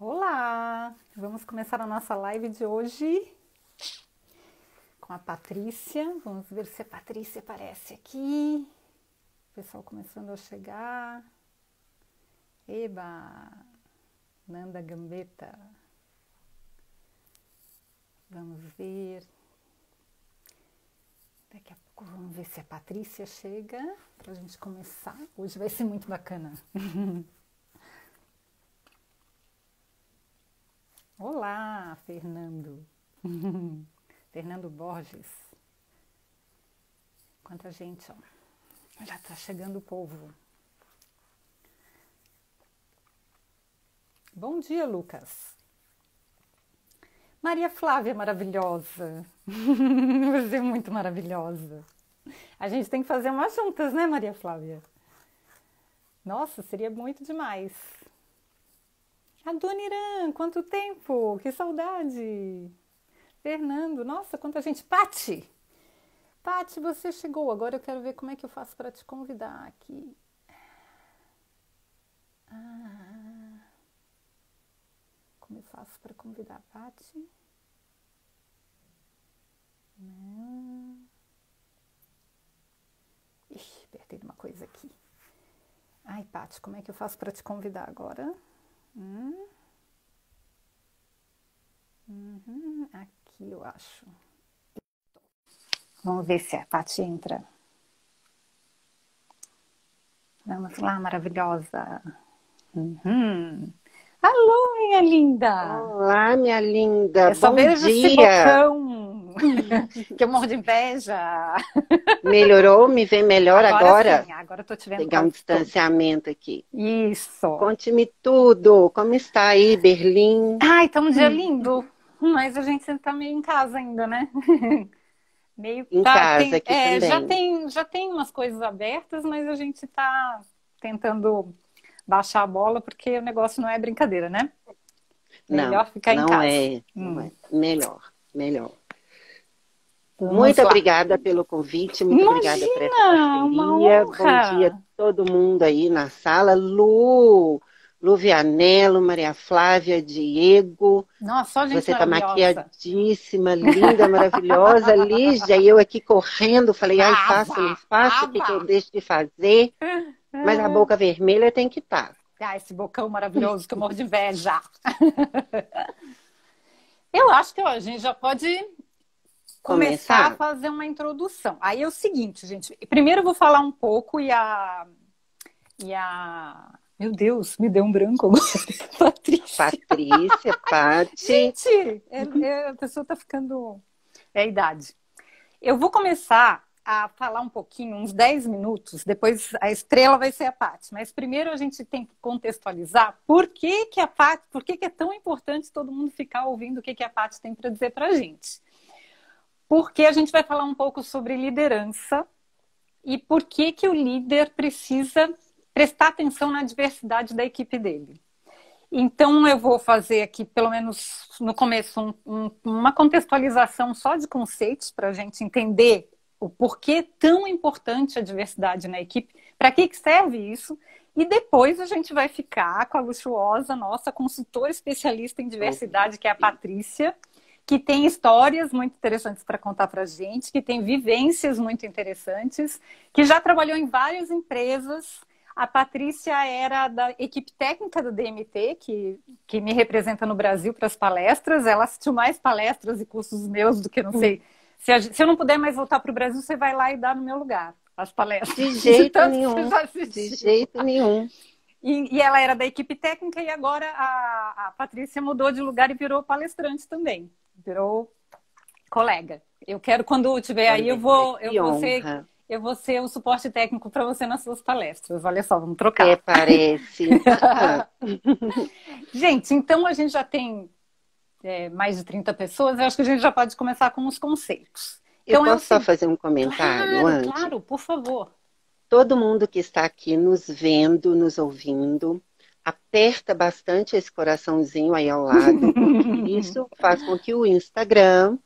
Olá! Vamos começar a nossa live de hoje com a Patrícia. Vamos ver se a Patrícia aparece aqui. O pessoal começando a chegar. Eba! Nanda Gambetta. Vamos ver. Daqui a pouco vamos ver se a Patrícia chega para a gente começar. Hoje vai ser muito bacana. Olá, Fernando. Fernando Borges. Quanta gente, ó. Já tá chegando o povo. Bom dia, Lucas. Maria Flávia maravilhosa. Você é muito maravilhosa. A gente tem que fazer umas juntas, né, Maria Flávia? Nossa, seria muito demais. Adoniran, quanto tempo! Que saudade! Fernando, nossa, quanta gente! Pati! Pati, você chegou. Agora eu quero ver como é que eu faço para te convidar aqui. Como eu faço para convidar a Pati? Não. Ixi, apertei uma coisa aqui. Ai, Pati, como é que eu faço para te convidar agora? Aqui eu acho. Vamos ver se a Paty entra. Vamos lá, maravilhosa. Alô, minha linda! Olá, minha linda. Eu só Bom vejo esse dia. bocão, que eu morro de inveja. Melhorou? Me vê melhor agora? Sim, agora eu tô te vendo Pegar um quase todo. distanciamento aqui. Isso. Conte-me tudo. Como está aí, Berlim? Ai, tá um dia lindo, mas a gente tá meio em casa ainda, né? Meio Em tá, casa, aqui também. já tem umas coisas abertas, mas a gente tá tentando baixar a bola porque o negócio não é brincadeira, né? Não, Melhor ficar em não casa. é. Não é. Melhor, melhor. Vamos Muito lá. obrigada pelo convite, muito obrigada por essa Imagina, uma parceria. Bom dia a honra. todo mundo aí na sala. Lu Vianello, Maria Flávia, Diego. Nossa, só gente Você está maravilhosa. maquiadíssima, linda, maravilhosa, Lígia. E eu aqui correndo, falei, ai, faço, não Ava, faço, o que que eu ava. deixo de fazer? Mas a boca vermelha tem que estar. Ah, esse bocão maravilhoso que eu morro de inveja. Eu acho que ó, a gente já pode começar a Começar? fazer uma introdução. Aí é o seguinte, gente. Primeiro eu vou falar um pouco Meu Deus, me deu um branco agora. Patrícia. Patrícia, Pati. Gente, a pessoa tá ficando... É a idade. Eu vou começar a falar um pouquinho, uns 10 minutos, depois a estrela vai ser a Paty. Mas primeiro a gente tem que contextualizar por que que a Paty, por que que é tão importante todo mundo ficar ouvindo o que que a Paty tem para dizer para a gente. Porque a gente vai falar um pouco sobre liderança e por que que o líder precisa prestar atenção na diversidade da equipe dele. Então, eu vou fazer aqui, pelo menos no começo, uma contextualização só de conceitos para a gente entender o porquê tão importante a diversidade na equipe, para que serve isso, e depois a gente vai ficar com a luxuosa nossa consultora especialista em diversidade, que é a Patrícia, que tem histórias muito interessantes para contar para a gente, que tem vivências muito interessantes, que já trabalhou em várias empresas. A Patrícia era da equipe técnica do DMT, que me representa no Brasil para as palestras. Ela assistiu mais palestras e cursos meus do que não sei. Se eu não puder mais voltar para o Brasil, você vai lá e dá no meu lugar as palestras. De jeito Tanto que nenhum. você já assistiu. De jeito nenhum. E ela era da equipe técnica e agora a Patrícia mudou de lugar e virou palestrante também. Virou colega. Eu quero, quando estiver aí, eu vou ser o suporte técnico para você nas suas palestras. Olha só, vamos trocar. Até parece. Gente, então a gente já tem mais de 30 pessoas. Eu acho que a gente já pode começar com os conceitos. Então, Eu posso só fazer um comentário antes? Claro, por favor. Todo mundo que está aqui nos vendo, nos ouvindo, aperta bastante esse coraçãozinho aí ao lado, porque isso faz com que o Instagram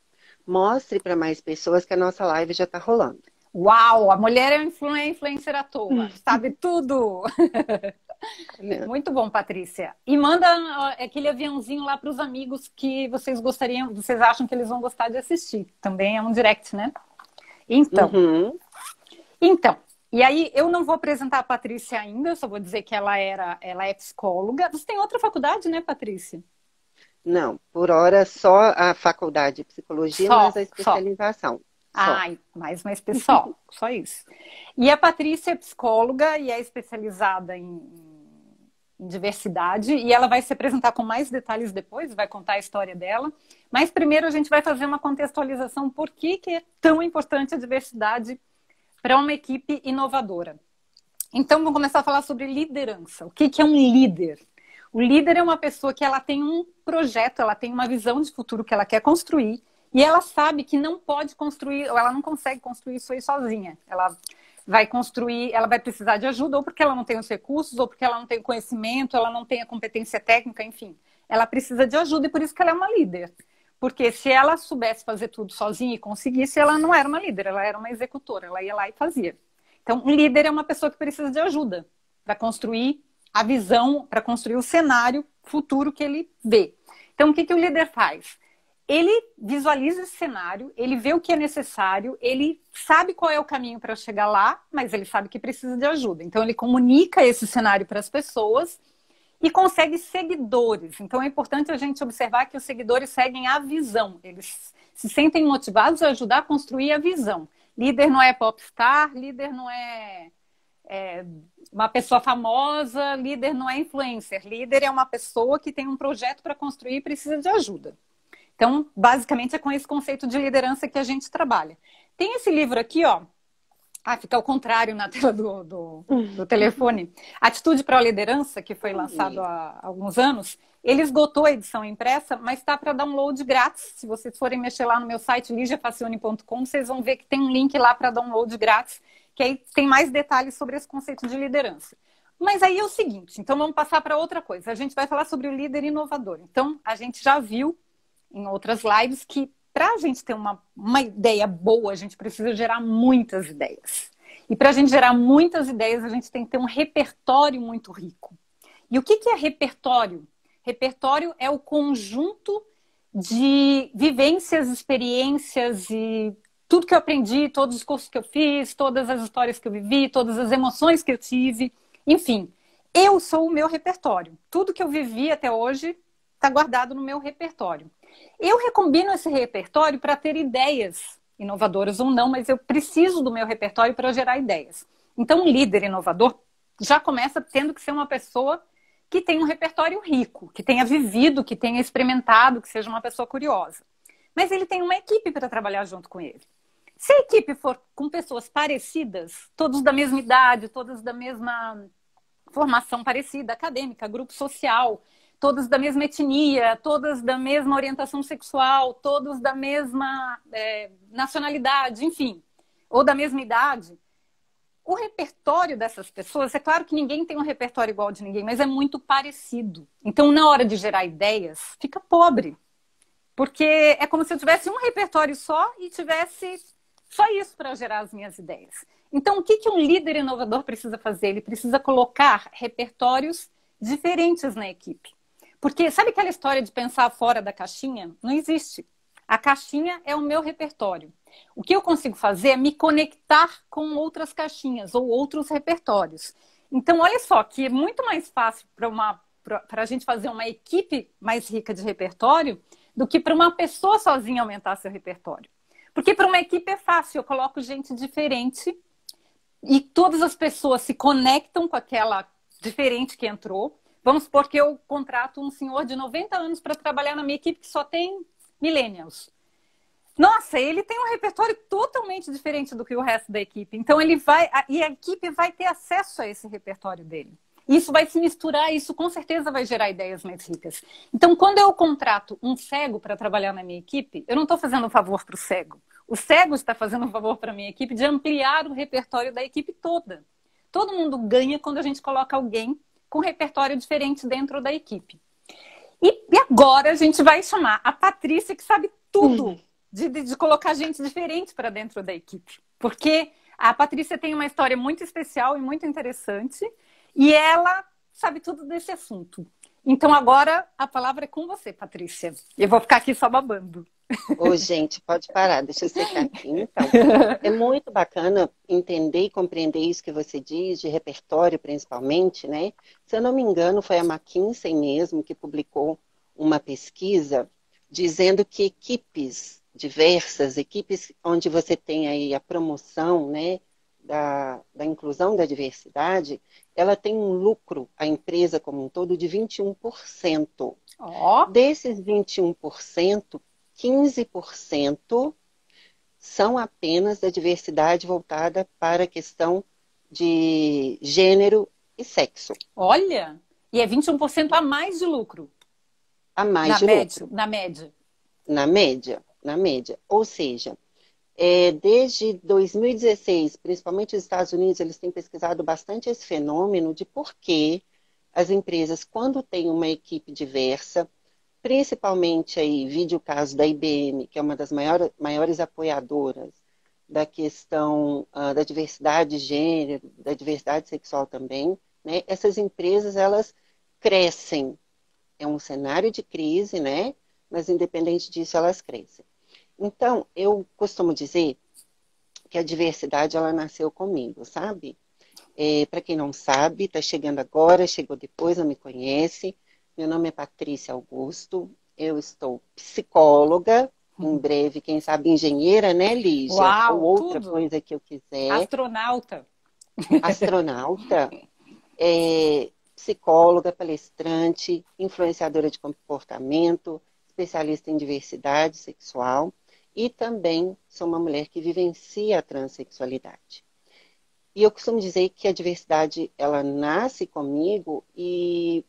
mostre para mais pessoas que a nossa live já está rolando. Uau, a mulher é influencer à toa, sabe tudo! Muito bom, Patrícia. E manda aquele aviãozinho lá para os amigos que vocês gostariam, vocês acham que eles vão gostar de assistir. Também é um direct, né? Então, Uhum. então, e aí eu não vou apresentar a Patrícia ainda, eu só vou dizer que ela é psicóloga. Você tem outra faculdade, né, Patrícia? Não, por hora só a faculdade de psicologia, mas a Só. especialização. Só. Ai, mais uma pessoal, só isso. E a Patrícia é psicóloga e é especializada em diversidade, e ela vai se apresentar com mais detalhes depois, vai contar a história dela. Mas primeiro a gente vai fazer uma contextualização por que é tão importante a diversidade para uma equipe inovadora. Então, vamos começar a falar sobre liderança. O que é um líder? O líder é uma pessoa que ela tem um projeto, ela tem uma visão de futuro que ela quer construir, e ela sabe que não pode construir, ou ela não consegue construir isso aí sozinha. Ela vai construir, ela vai precisar de ajuda, ou porque ela não tem os recursos, ou porque ela não tem o conhecimento, ela não tem a competência técnica, enfim. Ela precisa de ajuda e por isso que ela é uma líder. Porque se ela soubesse fazer tudo sozinha e conseguisse, ela não era uma líder, ela era uma executora, ela ia lá e fazia. Então, um líder é uma pessoa que precisa de ajuda para construir a visão, para construir o cenário futuro que ele vê. Então, o que o líder faz? Ele visualiza esse cenário, ele vê o que é necessário, ele sabe qual é o caminho para chegar lá, mas ele sabe que precisa de ajuda. Então, ele comunica esse cenário para as pessoas e consegue seguidores. Então, é importante a gente observar que os seguidores seguem a visão. Eles se sentem motivados a ajudar a construir a visão. Líder não é popstar, líder não é uma pessoa famosa, líder não é influencer. Líder é uma pessoa que tem um projeto para construir e precisa de ajuda. Então, basicamente, é com esse conceito de liderança que a gente trabalha. Tem esse livro aqui, ó. Fica ao contrário na tela do telefone. Atitude para a Liderança, que foi lançado há alguns anos. Ele esgotou a edição impressa, mas está para download grátis. Se vocês forem mexer lá no meu site, ligiafacione.com, vocês vão ver que tem um link lá para download grátis, que aí tem mais detalhes sobre esse conceito de liderança. Mas aí é o seguinte, então vamos passar para outra coisa. A gente vai falar sobre o líder inovador. Então, a gente já viu em outras lives que para a gente ter uma ideia boa, a gente precisa gerar muitas ideias. E para a gente gerar muitas ideias, a gente tem que ter um repertório muito rico. E o que é repertório? Repertório é o conjunto de vivências, experiências e tudo que eu aprendi, todos os cursos que eu fiz, todas as histórias que eu vivi, todas as emoções que eu tive. Enfim, eu sou o meu repertório. Tudo que eu vivi até hoje está guardado no meu repertório. Eu recombino esse repertório para ter ideias inovadoras ou não, mas eu preciso do meu repertório para gerar ideias. Então, um líder inovador já começa tendo que ser uma pessoa que tenha um repertório rico, que tenha vivido, que tenha experimentado, que seja uma pessoa curiosa. Mas ele tem uma equipe para trabalhar junto com ele. Se a equipe for com pessoas parecidas, todos da mesma idade, todas da mesma formação parecida, acadêmica, grupo social, todas da mesma etnia, todas da mesma orientação sexual, todos da mesma nacionalidade, enfim, ou da mesma idade. O repertório dessas pessoas, é claro que ninguém tem um repertório igual de ninguém, mas é muito parecido. Então, na hora de gerar ideias, fica pobre. Porque é como se eu tivesse um repertório só e tivesse só isso para gerar as minhas ideias. Então, o que um líder inovador precisa fazer? Ele precisa colocar repertórios diferentes na equipe. Porque sabe aquela história de pensar fora da caixinha? Não existe. A caixinha é o meu repertório. O que eu consigo fazer é me conectar com outras caixinhas ou outros repertórios. Então, olha só, que é muito mais fácil para a gente fazer uma equipe mais rica de repertório do que para uma pessoa sozinha aumentar seu repertório. Porque para uma equipe é fácil, eu coloco gente diferente e todas as pessoas se conectam com aquela diferente que entrou. Vamos supor que eu contrato um senhor de 90 anos para trabalhar na minha equipe que só tem millennials. Nossa, ele tem um repertório totalmente diferente do que o resto da equipe. Então ele vai, e a equipe vai ter acesso a esse repertório dele. Isso vai se misturar, isso com certeza vai gerar ideias mais ricas. Então, quando eu contrato um cego para trabalhar na minha equipe, eu não estou fazendo um favor para o cego. O cego está fazendo um favor para a minha equipe de ampliar o repertório da equipe toda. Todo mundo ganha quando a gente coloca alguém com repertório diferente dentro da equipe. E agora a gente vai chamar a Patrícia, que sabe tudo de colocar gente diferente para dentro da equipe. Porque a Patrícia tem uma história muito especial e muito interessante. E ela sabe tudo desse assunto. Então agora a palavra é com você, Patrícia. Eu vou ficar aqui só babando. Ô, gente, pode parar, deixa eu secar aqui. Então, é muito bacana entender e compreender isso que você diz, de repertório principalmente, né? Se eu não me engano, foi a McKinsey mesmo que publicou uma pesquisa dizendo que equipes diversas, equipes onde você tem aí a promoção, né, da inclusão da diversidade, ela tem um lucro, a empresa como um todo, de 21%. Ó, Desses 21%, 15% são apenas da diversidade voltada para a questão de gênero e sexo. olha, e é 21% a mais de lucro A mais de lucro, na média. na média. Ou seja, desde 2016, principalmente os Estados Unidos, eles têm pesquisado bastante esse fenômeno de por que as empresas, quando têm uma equipe diversa, principalmente aí, vide o caso da IBM, que é uma das maiores apoiadoras da questão da diversidade de gênero, da diversidade sexual também, né? Essas empresas, elas crescem. É um cenário de crise, né? Mas independente disso, elas crescem. Então, eu costumo dizer que a diversidade, ela nasceu comigo, sabe? Para quem não sabe, está chegando agora, chegou depois, não me conhece. Meu nome é Patrícia Augusto, eu estou psicóloga, em breve, quem sabe engenheira, né, Lígia? Ou Uau, outra tudo. coisa que eu quiser. Astronauta. Astronauta, psicóloga, palestrante, influenciadora de comportamento, especialista em diversidade sexual e também sou uma mulher que vivencia a transexualidade. E eu costumo dizer que a diversidade, ela nasce comigo e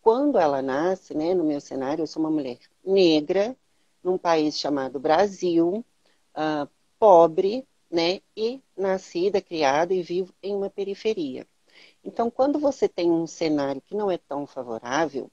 quando ela nasce, né, no meu cenário, eu sou uma mulher negra, num país chamado Brasil, pobre, né, e nascida, criada e vivo em uma periferia. Então, quando você tem um cenário que não é tão favorável,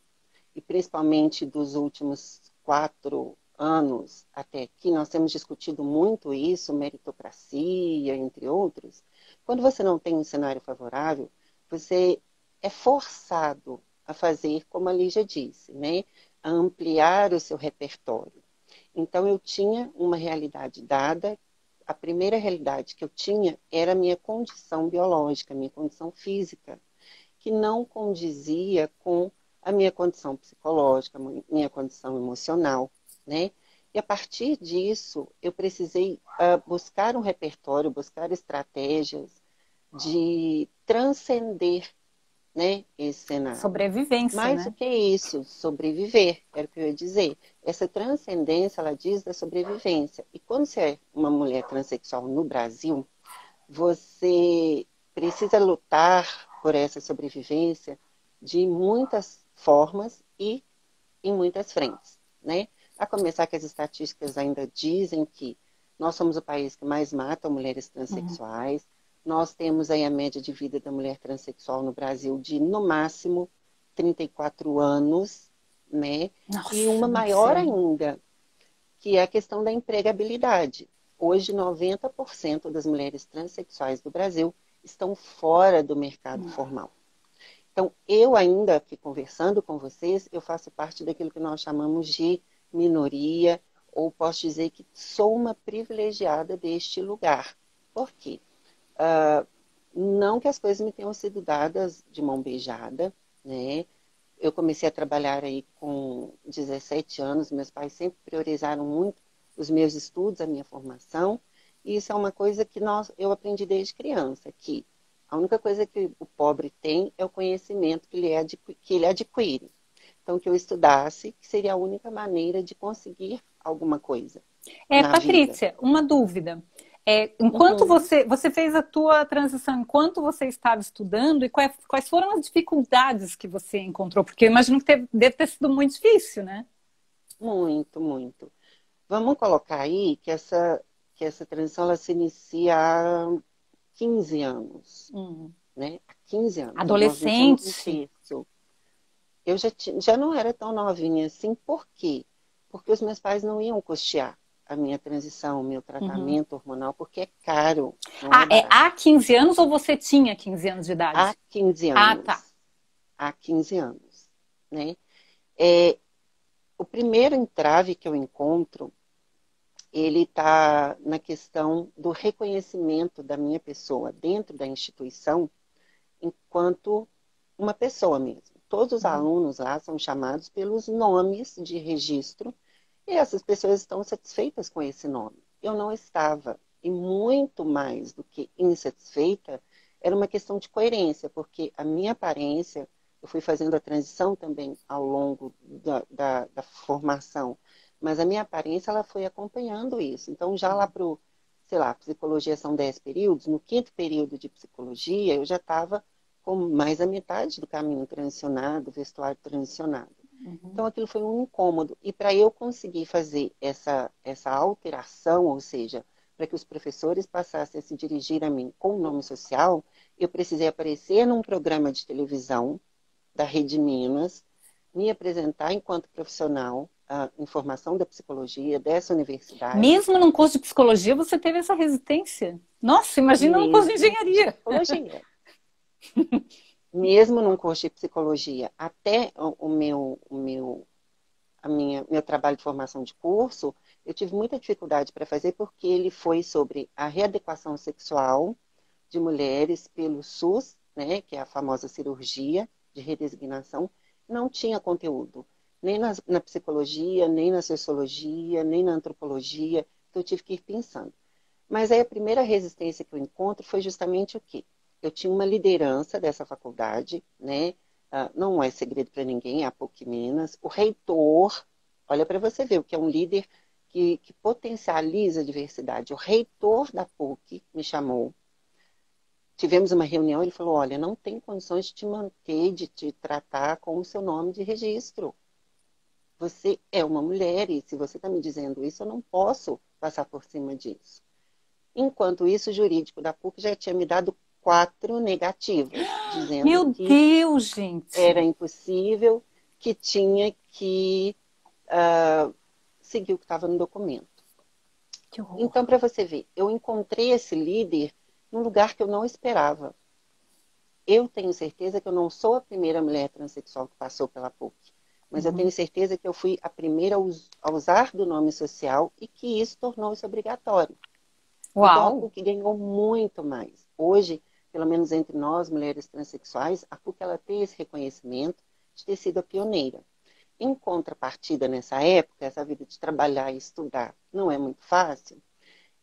e principalmente dos últimos 4 anos até aqui, nós temos discutido muito isso, meritocracia, entre outros. Quando você não tem um cenário favorável, você é forçado a fazer, como a Lígia disse, né? A ampliar o seu repertório. Então, eu tinha uma realidade dada. A primeira realidade que eu tinha era a minha condição biológica, a minha condição física, que não condizia com a minha condição psicológica, a minha condição emocional, né? E a partir disso, eu precisei buscar um repertório, buscar estratégias de transcender, né, esse cenário. Sobrevivência, Mais do né? que isso, sobreviver, era o que eu ia dizer. Essa transcendência, ela diz da sobrevivência. E quando você é uma mulher transexual no Brasil, você precisa lutar por essa sobrevivência de muitas formas e em muitas frentes, né? A começar que as estatísticas ainda dizem que nós somos o país que mais mata mulheres transexuais. Nós temos aí a média de vida da mulher transexual no Brasil de, no máximo, 34 anos, né? Nossa, E uma muito maior cedo. ainda, que é a questão da empregabilidade. Hoje, 90% das mulheres transexuais do Brasil estão fora do mercado formal. Então, eu ainda aqui conversando com vocês, eu faço parte daquilo que nós chamamos de minoria, ou posso dizer que sou uma privilegiada deste lugar. Por quê? Não que as coisas me tenham sido dadas de mão beijada, né? Eu comecei a trabalhar aí com 17 anos, meus pais sempre priorizaram muito os meus estudos, a minha formação, e isso é uma coisa que eu aprendi desde criança, que a única coisa que o pobre tem é o conhecimento que ele adquire. Então, que eu estudasse, que seria a única maneira de conseguir alguma coisa na vida. Patrícia, uma dúvida. Enquanto Uhum. você fez a tua transição, enquanto você estava estudando, e quais foram as dificuldades que você encontrou? Porque eu imagino que deve ter sido muito difícil, né? Muito, muito. Vamos colocar aí que essa transição ela se inicia há 15 anos, né? Há 15 anos. Nós iniciamos um Adolescente. terço. Eu já não era tão novinha assim, por quê? Porque os meus pais não iam custear a minha transição, o meu tratamento hormonal, porque é caro, não é barato. Há 15 anos ou você tinha 15 anos de Há idade? 15 Ah, tá. anos. há 15 anos, né? É, o primeiro entrave que eu encontro, ele está na questão do reconhecimento da minha pessoa dentro da instituição enquanto uma pessoa mesmo. Todos os alunos lá são chamados pelos nomes de registro e essas pessoas estão satisfeitas com esse nome. Eu não estava, e muito mais do que insatisfeita, era uma questão de coerência, porque a minha aparência, eu fui fazendo a transição também ao longo da formação, mas a minha aparência ela foi acompanhando isso. Então, já lá para o, sei lá, psicologia são 10 períodos, no quinto período de psicologia, eu já estava com mais da metade do caminho transicionado, vestuário transicionado. Então, aquilo foi um incômodo. E para eu conseguir fazer essa alteração, ou seja, para que os professores passassem a se dirigir a mim com o nome social, eu precisei aparecer num programa de televisão da Rede Minas, me apresentar enquanto profissional em formação da psicologia dessa universidade. Mesmo num curso de psicologia, você teve essa resistência? Nossa, imagina num curso de engenharia. Psicologia. Mesmo num curso de psicologia, até meu trabalho de formação de curso, eu tive muita dificuldade para fazer porque ele foi sobre a readequação sexual de mulheres pelo SUS, né, que é a famosa cirurgia de redesignação, não tinha conteúdo, nem na psicologia, nem na sociologia, nem na antropologia, então eu tive que ir pensando. Mas aí a primeira resistência que eu encontro foi justamente o quê? Eu tinha uma liderança dessa faculdade, né? Não é segredo para ninguém, é a PUC Minas. O reitor, olha para você ver, o que é um líder que potencializa a diversidade. O reitor da PUC me chamou. Tivemos uma reunião, ele falou, olha, não tem condições de te manter, de te tratar com o seu nome de registro. Você é uma mulher e se você está me dizendo isso, eu não posso passar por cima disso. Enquanto isso, o jurídico da PUC já tinha me dado 4 negativos, dizendo Meu que Deus, gente! era impossível, que tinha que seguir o que estava no documento. Que horror. Então, para você ver, eu encontrei esse líder num lugar que eu não esperava. Eu tenho certeza que eu não sou a primeira mulher transexual que passou pela PUC, mas eu tenho certeza que eu fui a primeira a usar do nome social e que isso tornou-se obrigatório. Uau. Então, a PUC ganhou muito mais. Hoje, pelo menos entre nós, mulheres transexuais, a PUC ela tem esse reconhecimento de ter sido a pioneira. Em contrapartida, nessa época, essa vida de trabalhar e estudar não é muito fácil.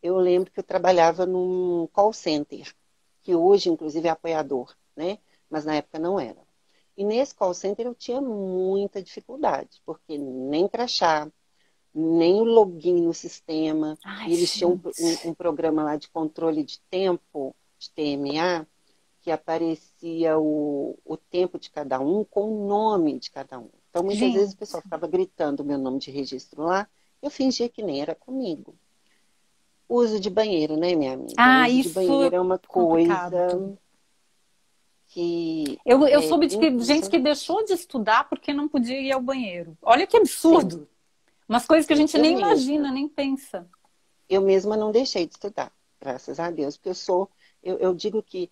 Eu lembro que eu trabalhava num call center, que hoje, inclusive, é apoiador, né? Mas na época não era. E nesse call center eu tinha muita dificuldade, porque nem crachá, nem o login no sistema. Ai, E eles tinham gente. um programa lá de controle de tempo, de TMA, que aparecia o tempo de cada um com o nome de cada um. Então, muitas vezes o pessoal ficava gritando o meu nome de registro lá, eu fingia que nem era comigo. Uso de banheiro, né, minha amiga? Ah, Uso de isso banheiro é é uma complicado. coisa que Eu é soube de que gente que impressionante. deixou de estudar porque não podia ir ao banheiro. Olha que Sim, absurdo. Umas coisas que a sim. gente nem imagina, nem pensa. Eu mesma não deixei de estudar, graças a Deus, porque eu digo que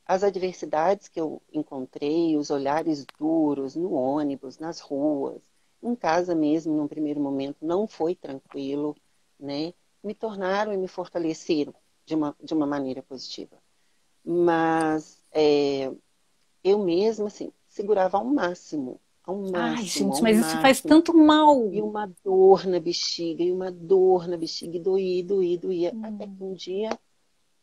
as adversidades que eu encontrei, os olhares duros no ônibus, nas ruas, em casa mesmo, num primeiro momento, não foi tranquilo, né? Me tornaram e me fortaleceram de uma maneira positiva. Mas eu mesma, assim, segurava ao máximo, ao Ai, máximo, gente, ao mas isso faz máximo. tanto mal. E uma dor na bexiga, e uma dor na bexiga, e doía. Até que um dia,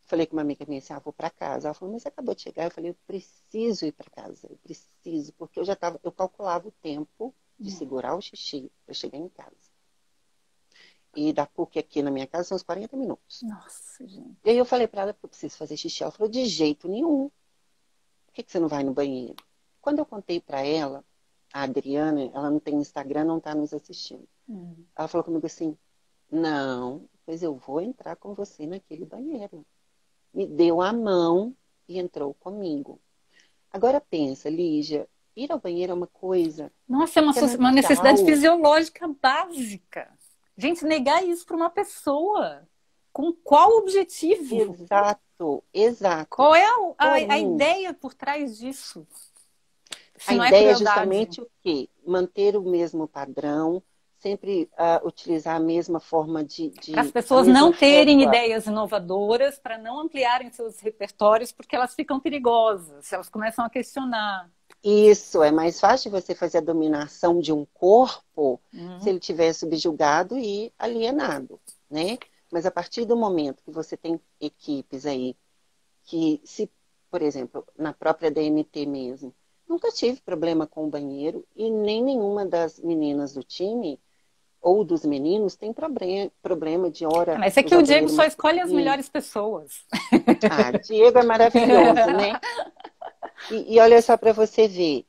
falei com uma amiga minha assim, vou para casa. Ela falou, mas você acabou de chegar? Eu falei, eu preciso ir para casa, eu preciso, porque eu calculava o tempo de segurar o xixi para chegar em casa. E da PUC aqui na minha casa são uns 40 minutos. Nossa, gente. E aí eu falei para ela que eu preciso fazer xixi. Ela falou, de jeito nenhum. Por que você não vai no banheiro? Quando eu contei para ela, a Adriana, ela não tem Instagram, não está nos assistindo. Ela falou comigo assim, não, pois eu vou entrar com você naquele banheiro. Me deu a mão e entrou comigo. Agora pensa, Lígia, ir ao banheiro é uma coisa Nossa, é que é uma necessidade natural. fisiológica básica. Gente, negar isso para uma pessoa. Com qual objetivo? Exato. Qual é a Porém, ideia por trás disso? Se A não é ideia é crueldade. justamente o quê? Manter o mesmo padrão, sempre utilizar a mesma forma Para as a pessoas mesma não terem régua. ideias inovadoras, para não ampliarem seus repertórios, porque elas ficam perigosas, elas começam a questionar. Isso, é mais fácil você fazer a dominação de um corpo se Uhum. ele tiver subjugado e alienado, né? Mas a partir do momento que você tem equipes aí que se, por exemplo, na própria DMT mesmo, nunca tive problema com o banheiro e nem nenhuma das meninas do time ou dos meninos tem problema de hora Mas é que usar o o Diego banheiro só escolhe as masculino. melhores pessoas. Ah, Diego é maravilhoso, né? E olha só para você ver,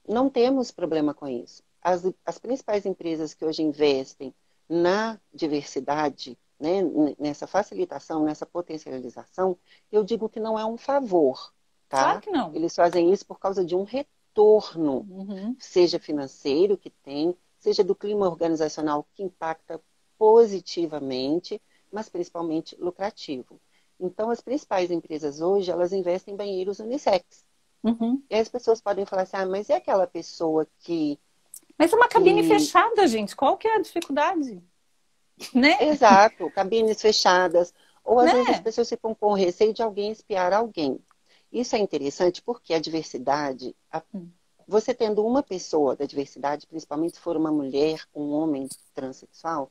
não temos problema com isso. As principais empresas que hoje investem na diversidade, né, nessa facilitação, nessa potencialização, eu digo que não é um favor, Claro tá? que não. Eles fazem isso por causa de um retorno, Uhum. seja financeiro que tem, seja do clima organizacional que impacta positivamente, mas principalmente lucrativo. Então, as principais empresas hoje, elas investem em banheiros unissex. Uhum. E as pessoas podem falar assim, ah, mas e aquela pessoa Mas é uma cabine que... fechada, gente. Qual que é a dificuldade? Né? Exato, cabines fechadas. Ou às vezes as Né? pessoas ficam com receio de alguém espiar alguém. Isso é interessante porque a diversidade, você tendo uma pessoa da diversidade, principalmente se for uma mulher, um homem transexual,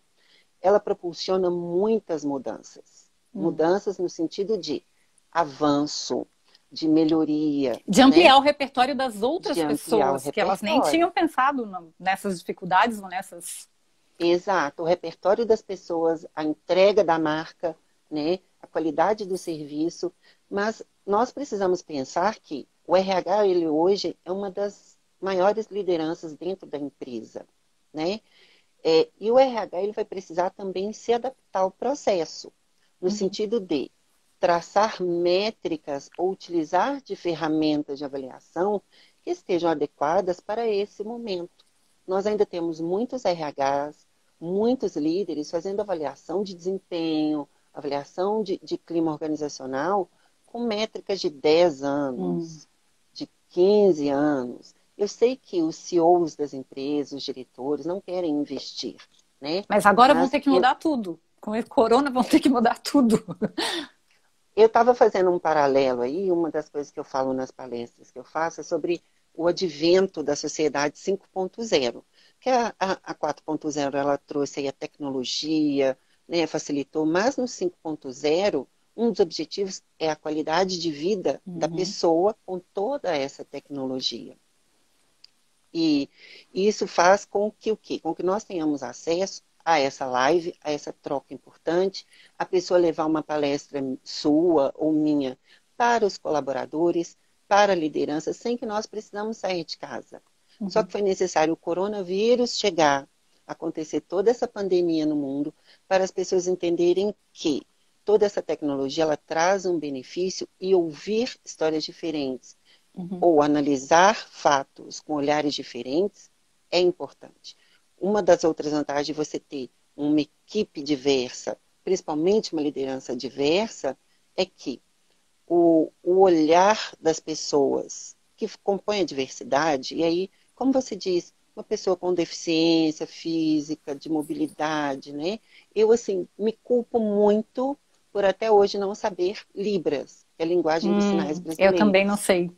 ela propulsiona muitas mudanças. Hum. Mudanças no sentido de avanço, de melhoria, De né? ampliar o repertório das De outras ampliar o pessoas, que elas nem repertório. tinham pensado nessas dificuldades ou nessas. Exato, o repertório das pessoas, a entrega da marca, né? A qualidade do serviço. Mas nós precisamos pensar que o RH, ele hoje é uma das maiores lideranças dentro da empresa, né? E o RH ele vai precisar também se adaptar ao processo, no Uhum. sentido de traçar métricas ou utilizar de ferramentas de avaliação que estejam adequadas para esse momento. Nós ainda temos muitos RHs, muitos líderes fazendo avaliação de desempenho, avaliação de clima organizacional com métricas de 10 Hum. anos, de 15 anos. Eu sei que os CEOs das empresas, os diretores, não querem investir, né? Mas agora vão Mas ter que mudar tudo. Com o corona vão ter que mudar tudo. eu estava fazendo um paralelo aí, uma das coisas que eu falo nas palestras que eu faço é sobre o advento da sociedade 5.0, que a 4.0 ela trouxe aí a tecnologia, né, facilitou, mas no 5.0 um dos objetivos é a qualidade de vida da Uhum. pessoa com toda essa tecnologia. E isso faz com que o quê? Com que nós tenhamos acesso a essa live, a essa troca importante, a pessoa levar uma palestra sua ou minha para os colaboradores, para a liderança, sem que nós precisamos sair de casa. Só que Uhum. foi necessário o coronavírus chegar, acontecer toda essa pandemia no mundo, para as pessoas entenderem que toda essa tecnologia ela traz um benefício e ouvir histórias diferentes Uhum. ou analisar fatos com olhares diferentes é importante. Uma das outras vantagens de você ter uma equipe diversa, principalmente uma liderança diversa, é que o olhar das pessoas que compõem a diversidade, e aí, como você diz, uma pessoa com deficiência física, de mobilidade, né? Eu, assim, me culpo muito por até hoje não saber Libras, que é a linguagem dos sinais Eu também não brasileiros. sei.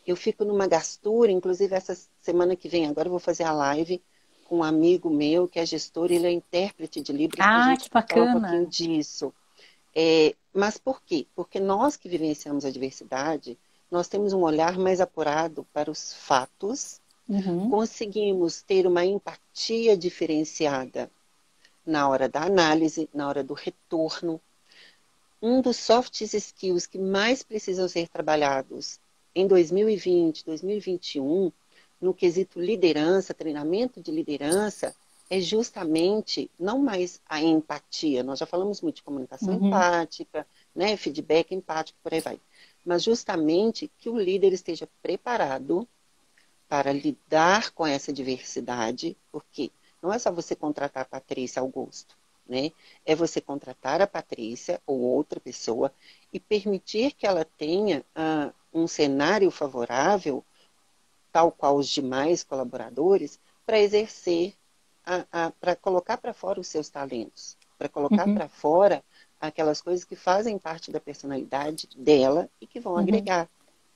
Eu fico numa gastura, inclusive essa semana que vem, agora eu vou fazer a live com um amigo meu que é gestor, ele é intérprete de Libras, para a Ah, gente que falar um pouquinho bacana. disso. Mas por quê? Porque nós que vivenciamos a diversidade, nós temos um olhar mais apurado para os fatos, Uhum. conseguimos ter uma empatia diferenciada na hora da análise, na hora do retorno. Um dos soft skills que mais precisam ser trabalhados em 2020, 2021, no quesito liderança, treinamento de liderança, é justamente não mais a empatia. Nós já falamos muito de comunicação Uhum. empática, né, feedback empático, por aí vai. Mas justamente que o líder esteja preparado para lidar com essa diversidade, porque não é só você contratar a Patrícia Augusto, né? É você contratar a Patrícia ou outra pessoa e permitir que ela tenha um cenário favorável tal qual os demais colaboradores, para exercer, para colocar para fora os seus talentos, para colocar para fora aquelas coisas que fazem parte da personalidade dela e que vão agregar,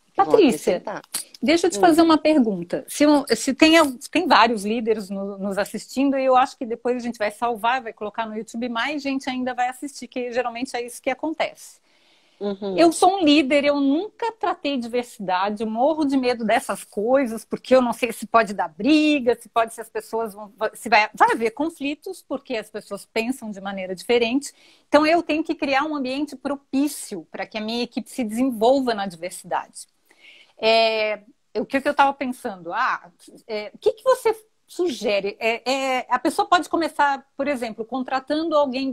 que vão Patrícia, acrescentar. deixa eu te fazer uma pergunta. Se tem vários líderes nos assistindo, e eu acho que depois a gente vai salvar, vai colocar no YouTube, mais gente ainda vai assistir, que geralmente é isso que acontece. Eu sou um líder, eu nunca tratei diversidade, eu morro de medo dessas coisas, porque eu não sei se pode dar briga, se as pessoas vai haver conflitos, porque as pessoas pensam de maneira diferente. Então eu tenho que criar um ambiente propício para que a minha equipe se desenvolva na diversidade. O que eu estava pensando? O que você sugere? A pessoa pode começar, por exemplo, contratando alguém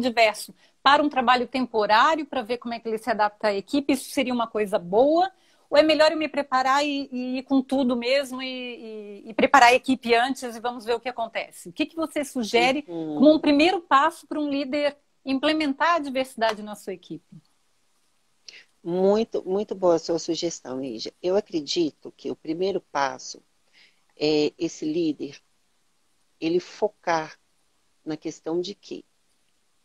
diverso para um trabalho temporário, para ver como é que ele se adapta à equipe. Isso seria uma coisa boa? Ou é melhor eu me preparar e ir com tudo mesmo e preparar a equipe antes e vamos ver o que acontece? O que você sugere como um primeiro passo para um líder implementar a diversidade na sua equipe? Muito, muito boa a sua sugestão, Lígia. Eu acredito que o primeiro passo é esse líder, ele focar na questão de que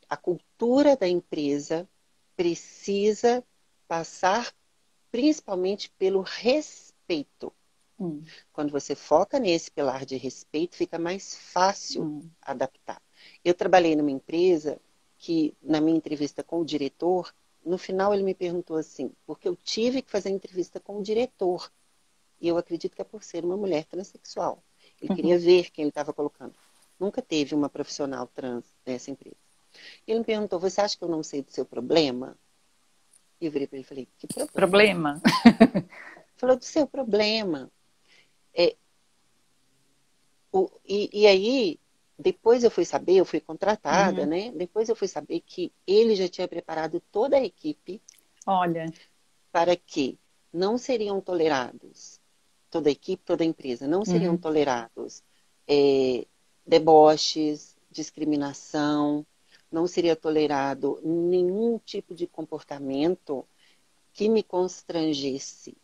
a cultura da empresa precisa passar principalmente pelo respeito. Quando você foca nesse pilar de respeito, fica mais fácil adaptar. Eu trabalhei numa empresa que, na minha entrevista com o diretor, no final ele me perguntou assim, porque eu tive que fazer entrevista com o diretor. E eu acredito que é por ser uma mulher transexual. Ele queria ver quem ele estava colocando. Nunca teve uma profissional trans nessa empresa. E ele me perguntou, você acha que eu não sei do seu problema? E eu virei para ele e falei, que problema? Ele falou, do seu problema. E aí, depois eu fui saber, eu fui contratada, né? Depois eu fui saber que ele já tinha preparado toda a equipe para que não seriam tolerados, toda a equipe, toda a empresa, não seriam tolerados deboches, discriminação, não seria tolerado nenhum tipo de comportamento que me constrangesse.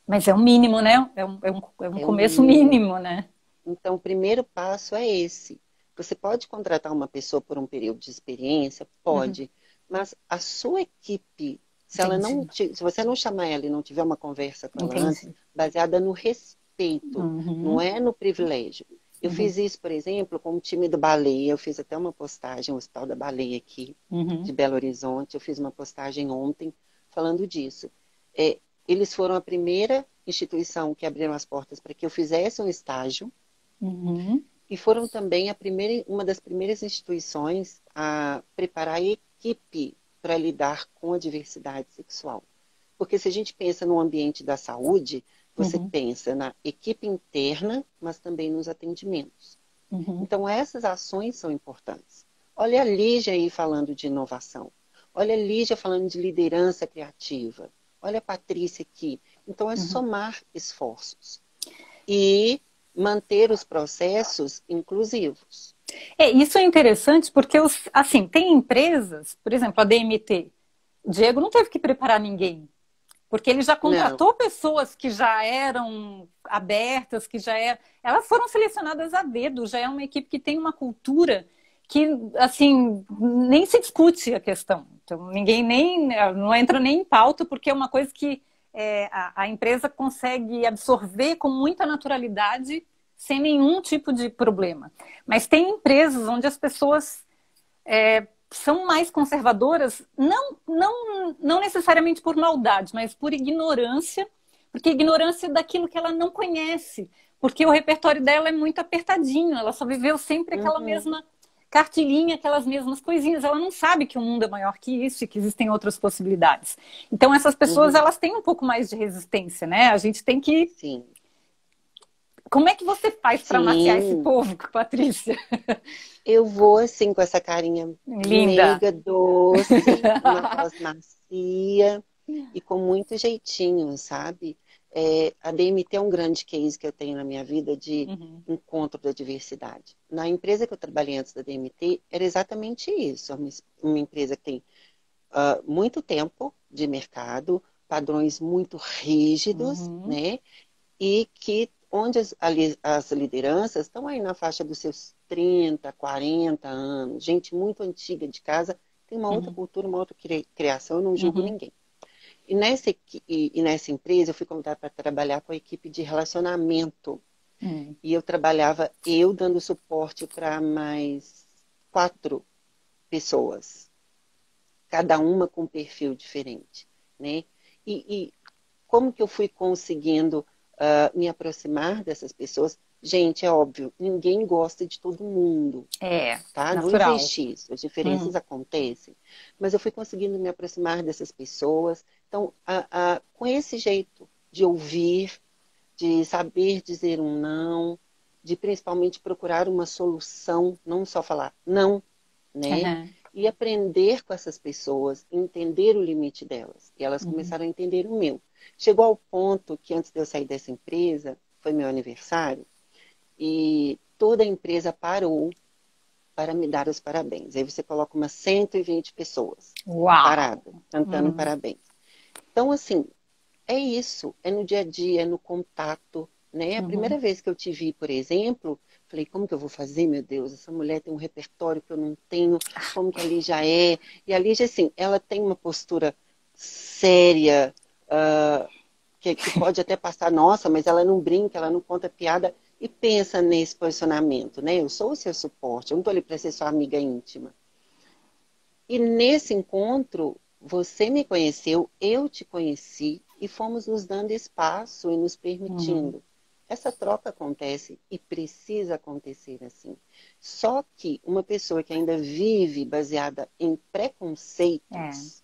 Mas é um mínimo, né? É um começo mínimo, né? Então, o primeiro passo é esse. Você pode contratar uma pessoa por um período de experiência? Pode. Mas a sua equipe, se você não chamar ela e não tiver uma conversa com ela antes, baseada no respeito, não é no privilégio. Eu fiz isso, por exemplo, com o time do Baleia. Eu fiz até uma postagem, o Hospital da Baleia aqui, de Belo Horizonte. Eu fiz uma postagem ontem falando disso. Eles foram a primeira instituição que abriram as portas para que eu fizesse um estágio. E foram também uma das primeiras instituições a preparar a equipe para lidar com a diversidade sexual. Porque se a gente pensa no ambiente da saúde, você pensa na equipe interna, mas também nos atendimentos. Então, essas ações são importantes. Olha a Lígia aí falando de inovação. Olha a Lígia falando de liderança criativa. Olha a Patrícia aqui. Então, é somar esforços. E manter os processos inclusivos. Isso é interessante porque, assim, tem empresas, por exemplo, a DMT. O Diego não teve que preparar ninguém. Porque ele já contratou pessoas que já eram abertas, elas foram selecionadas a dedo, já é uma equipe que tem uma cultura que, assim, nem se discute a questão. Então, ninguém não entra nem em pauta, porque é uma coisa que a empresa consegue absorver com muita naturalidade, sem nenhum tipo de problema. Mas tem empresas onde as pessoas são mais conservadoras, não necessariamente por maldade, mas por ignorância, porque ignorância daquilo que ela não conhece, porque o repertório dela é muito apertadinho, ela só viveu sempre aquela mesma cartilhinha, aquelas mesmas coisinhas, ela não sabe que o mundo é maior que isso e que existem outras possibilidades. Então essas pessoas, elas têm um pouco mais de resistência, né? A gente tem que... Sim. Como é que você faz para maquiar esse povo, Patrícia? Eu vou assim com essa carinha linda, meiga, doce, uma voz macia e com muito jeitinho, sabe? A DMT é um grande case que eu tenho na minha vida de encontro da diversidade. Na empresa que eu trabalhei antes da DMT, era exatamente isso. Uma empresa que tem muito tempo de mercado, padrões muito rígidos, né? e que onde as lideranças estão aí na faixa dos seus 30, 40 anos, gente muito antiga de casa, tem uma outra cultura, uma outra criação, eu não julgo ninguém. E nessa empresa eu fui convidada para trabalhar com a equipe de relacionamento. E eu trabalhava, dando suporte para mais 4 pessoas, cada uma com um perfil diferente, né? E como que eu fui conseguindo me aproximar dessas pessoas? Gente, é óbvio, ninguém gosta de todo mundo. Tá? Não existe isso, as diferenças acontecem. Mas eu fui conseguindo me aproximar dessas pessoas. Então, com esse jeito de ouvir, de saber dizer um não, de principalmente procurar uma solução, não só falar não, né? E aprender com essas pessoas, entender o limite delas. E elas começaram a entender o meu. Chegou ao ponto que antes de eu sair dessa empresa, foi meu aniversário, e toda a empresa parou para me dar os parabéns. Aí você coloca umas 120 pessoas paradas, cantando parabéns. Então, assim, é isso, é no dia a dia, é no contato, né? A primeira vez que eu te vi, por exemplo, falei, como que eu vou fazer, meu Deus? Essa mulher tem um repertório que eu não tenho, como que a Lígia é? E a Lígia, assim, ela tem uma postura séria, que pode até passar, nossa, mas ela não brinca, ela não conta piada, e pensa nesse posicionamento, né? Eu sou o seu suporte, eu não estou ali para ser sua amiga íntima. E nesse encontro, você me conheceu, eu te conheci, e fomos nos dando espaço e nos permitindo. Essa troca acontece e precisa acontecer assim. Só que uma pessoa que ainda vive baseada em preconceitos,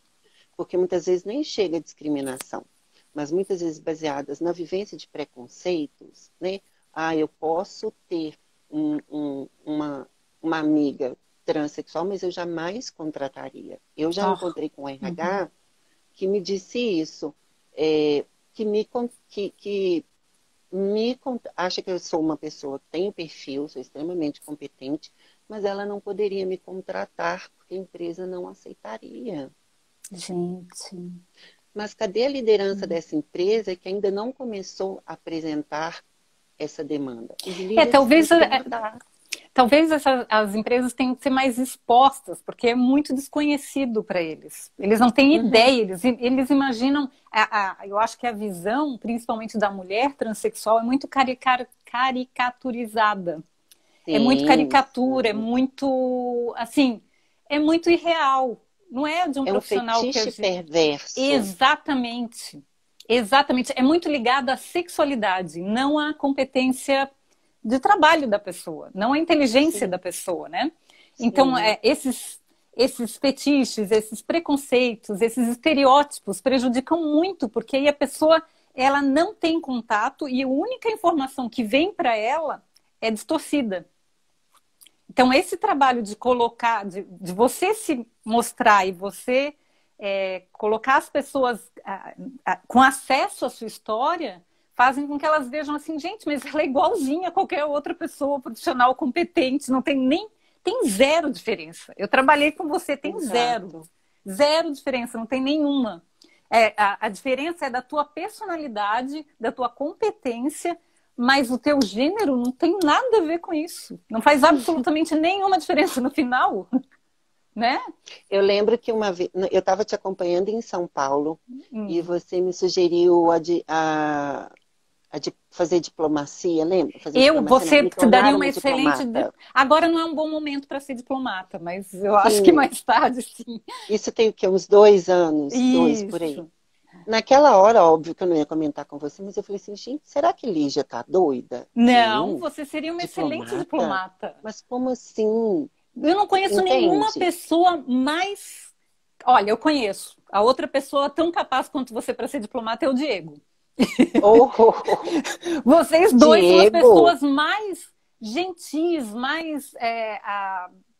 porque muitas vezes nem chega a discriminação, mas muitas vezes baseadas na vivência de preconceitos, né? Eu posso ter uma amiga transexual, mas eu jamais contrataria. Eu já encontrei com o RH que me disse isso, acha que eu sou uma pessoa que tem perfil, sou extremamente competente, mas ela não poderia me contratar porque a empresa não aceitaria. Gente. Mas cadê a liderança dessa empresa que ainda não começou a apresentar essa demanda? Os líderes talvez as empresas tenham que ser mais expostas, porque é muito desconhecido para eles. Eles não têm ideia, eles imaginam... eu acho que a visão, principalmente da mulher transexual, é muito caricaturizada. Sim, é muito caricatura, é muito... Assim, é muito irreal. Não é de um profissional que... É um fetiche perverso. Exatamente. Exatamente. É muito ligado à sexualidade, não à competência de trabalho da pessoa, não à inteligência da pessoa, né? Sim. Então, esses fetiches, esses preconceitos, esses estereótipos prejudicam muito, porque aí a pessoa ela não tem contato e a única informação que vem para ela é distorcida. Então, esse trabalho de colocar, de você se mostrar e você colocar as pessoas com acesso à sua história, fazem com que elas vejam assim, gente, mas ela é igualzinha a qualquer outra pessoa profissional competente, não tem zero diferença. Eu trabalhei com você, tem zero diferença, não tem nenhuma. A diferença é da tua personalidade, da tua competência, mas o teu gênero não tem nada a ver com isso. Não faz absolutamente nenhuma diferença no final, né? Eu lembro que uma vez, eu estava te acompanhando em São Paulo e você me sugeriu a de fazer diplomacia, lembra? Você te daria uma excelente... Agora não é um bom momento para ser diplomata, mas eu acho que mais tarde, sim. Isso tem o quê? Uns 2 anos? Isso. 2 por aí. Naquela hora, óbvio que eu não ia comentar com você, mas eu falei assim, gente, será que Lígia tá doida? Não, você seria uma excelente diplomata. Mas como assim? Eu não conheço nenhuma pessoa mais... Olha, eu conheço. A outra pessoa tão capaz quanto você para ser diplomata é o Diego. Vocês dois são as pessoas mais gentis, mais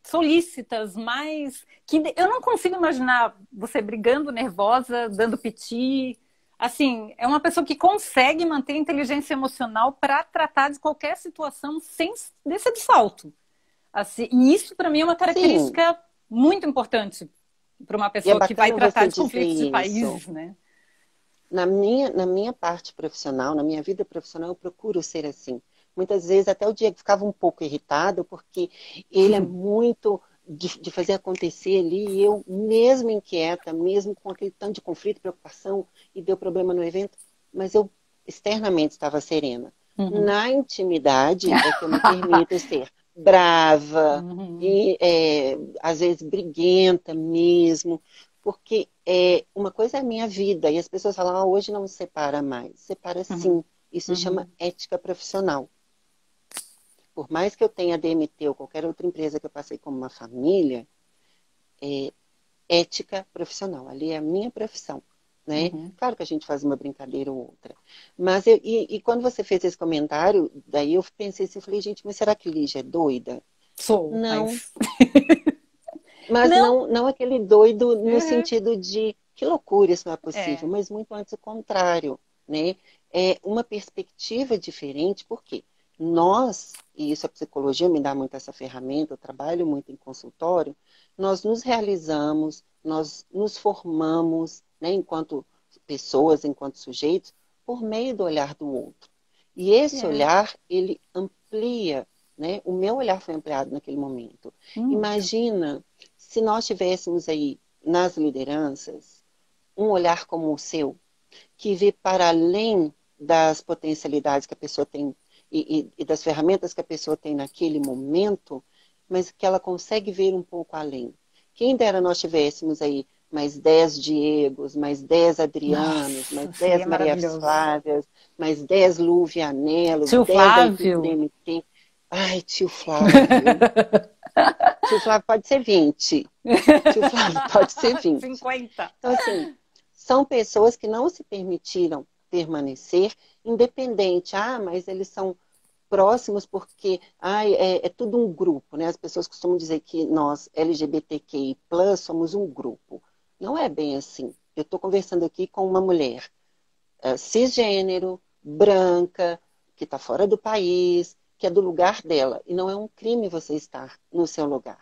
solícitas, mais... que eu não consigo imaginar você brigando nervosa, dando piti. Assim, é uma pessoa que consegue manter a inteligência emocional para tratar de qualquer situação sem descer de salto. Assim, e isso, para mim, é uma característica muito importante para uma pessoa que vai tratar de conflitos de países, né? Na minha parte profissional, na minha vida profissional, eu procuro ser assim. Muitas vezes até o Diego ficava um pouco irritado, porque ele é muito de fazer acontecer ali, e eu, mesmo inquieta, mesmo com aquele tanto de conflito, preocupação, e deu problema no evento, mas eu externamente estava serena. Uhum. Na intimidade é que eu me permito ser brava, Uhum. e às vezes briguenta mesmo, porque uma coisa é a minha vida, e as pessoas falam, ah, hoje não separa mais. Separa Uhum. sim. Isso se chama Uhum. ética profissional. Por mais que eu tenha DMT ou qualquer outra empresa que eu passei como uma família, é ética profissional. Ali é a minha profissão. Né? Uhum. Claro que a gente faz uma brincadeira ou outra. Mas e quando você fez esse comentário, daí eu pensei assim, eu falei, gente, mas será que Lígia é doida? Sou, Não, mas. mas Não. não aquele doido no Uhum. sentido de que loucura, isso não é possível, É. mas muito antes o contrário, né? É uma perspectiva diferente, porque nós, e isso a psicologia me dá muito essa ferramenta, eu trabalho muito em consultório, nós nos realizamos, nós nos formamos, né, enquanto pessoas, enquanto sujeitos, por meio do olhar do outro. E esse É. olhar, ele amplia, né? O meu olhar foi ampliado naquele momento. Muito. Imagina se nós tivéssemos aí nas lideranças um olhar como o seu, que vê para além das potencialidades que a pessoa tem e das ferramentas que a pessoa tem naquele momento, mas que ela consegue ver um pouco além. Quem dera nós tivéssemos aí mais 10 Diegos, mais 10 Adrianos, mais Nossa, seria 10 Maria maravilhoso. Flávias, mais 10 Luvianelos, Tio 10 da equipe do Flávio. MT. Ai, tio Flávio. Tio Flávio pode ser 20. Tio Flávio pode ser 20. 50. Então, assim, são pessoas que não se permitiram permanecer independente. Ah, mas eles são próximos porque é tudo um grupo, né? As pessoas costumam dizer que nós, LGBTQI+, somos um grupo. Não é bem assim. Eu estou conversando aqui com uma mulher cisgênero, branca, que está fora do país, que é do lugar dela. E não é um crime você estar no seu lugar.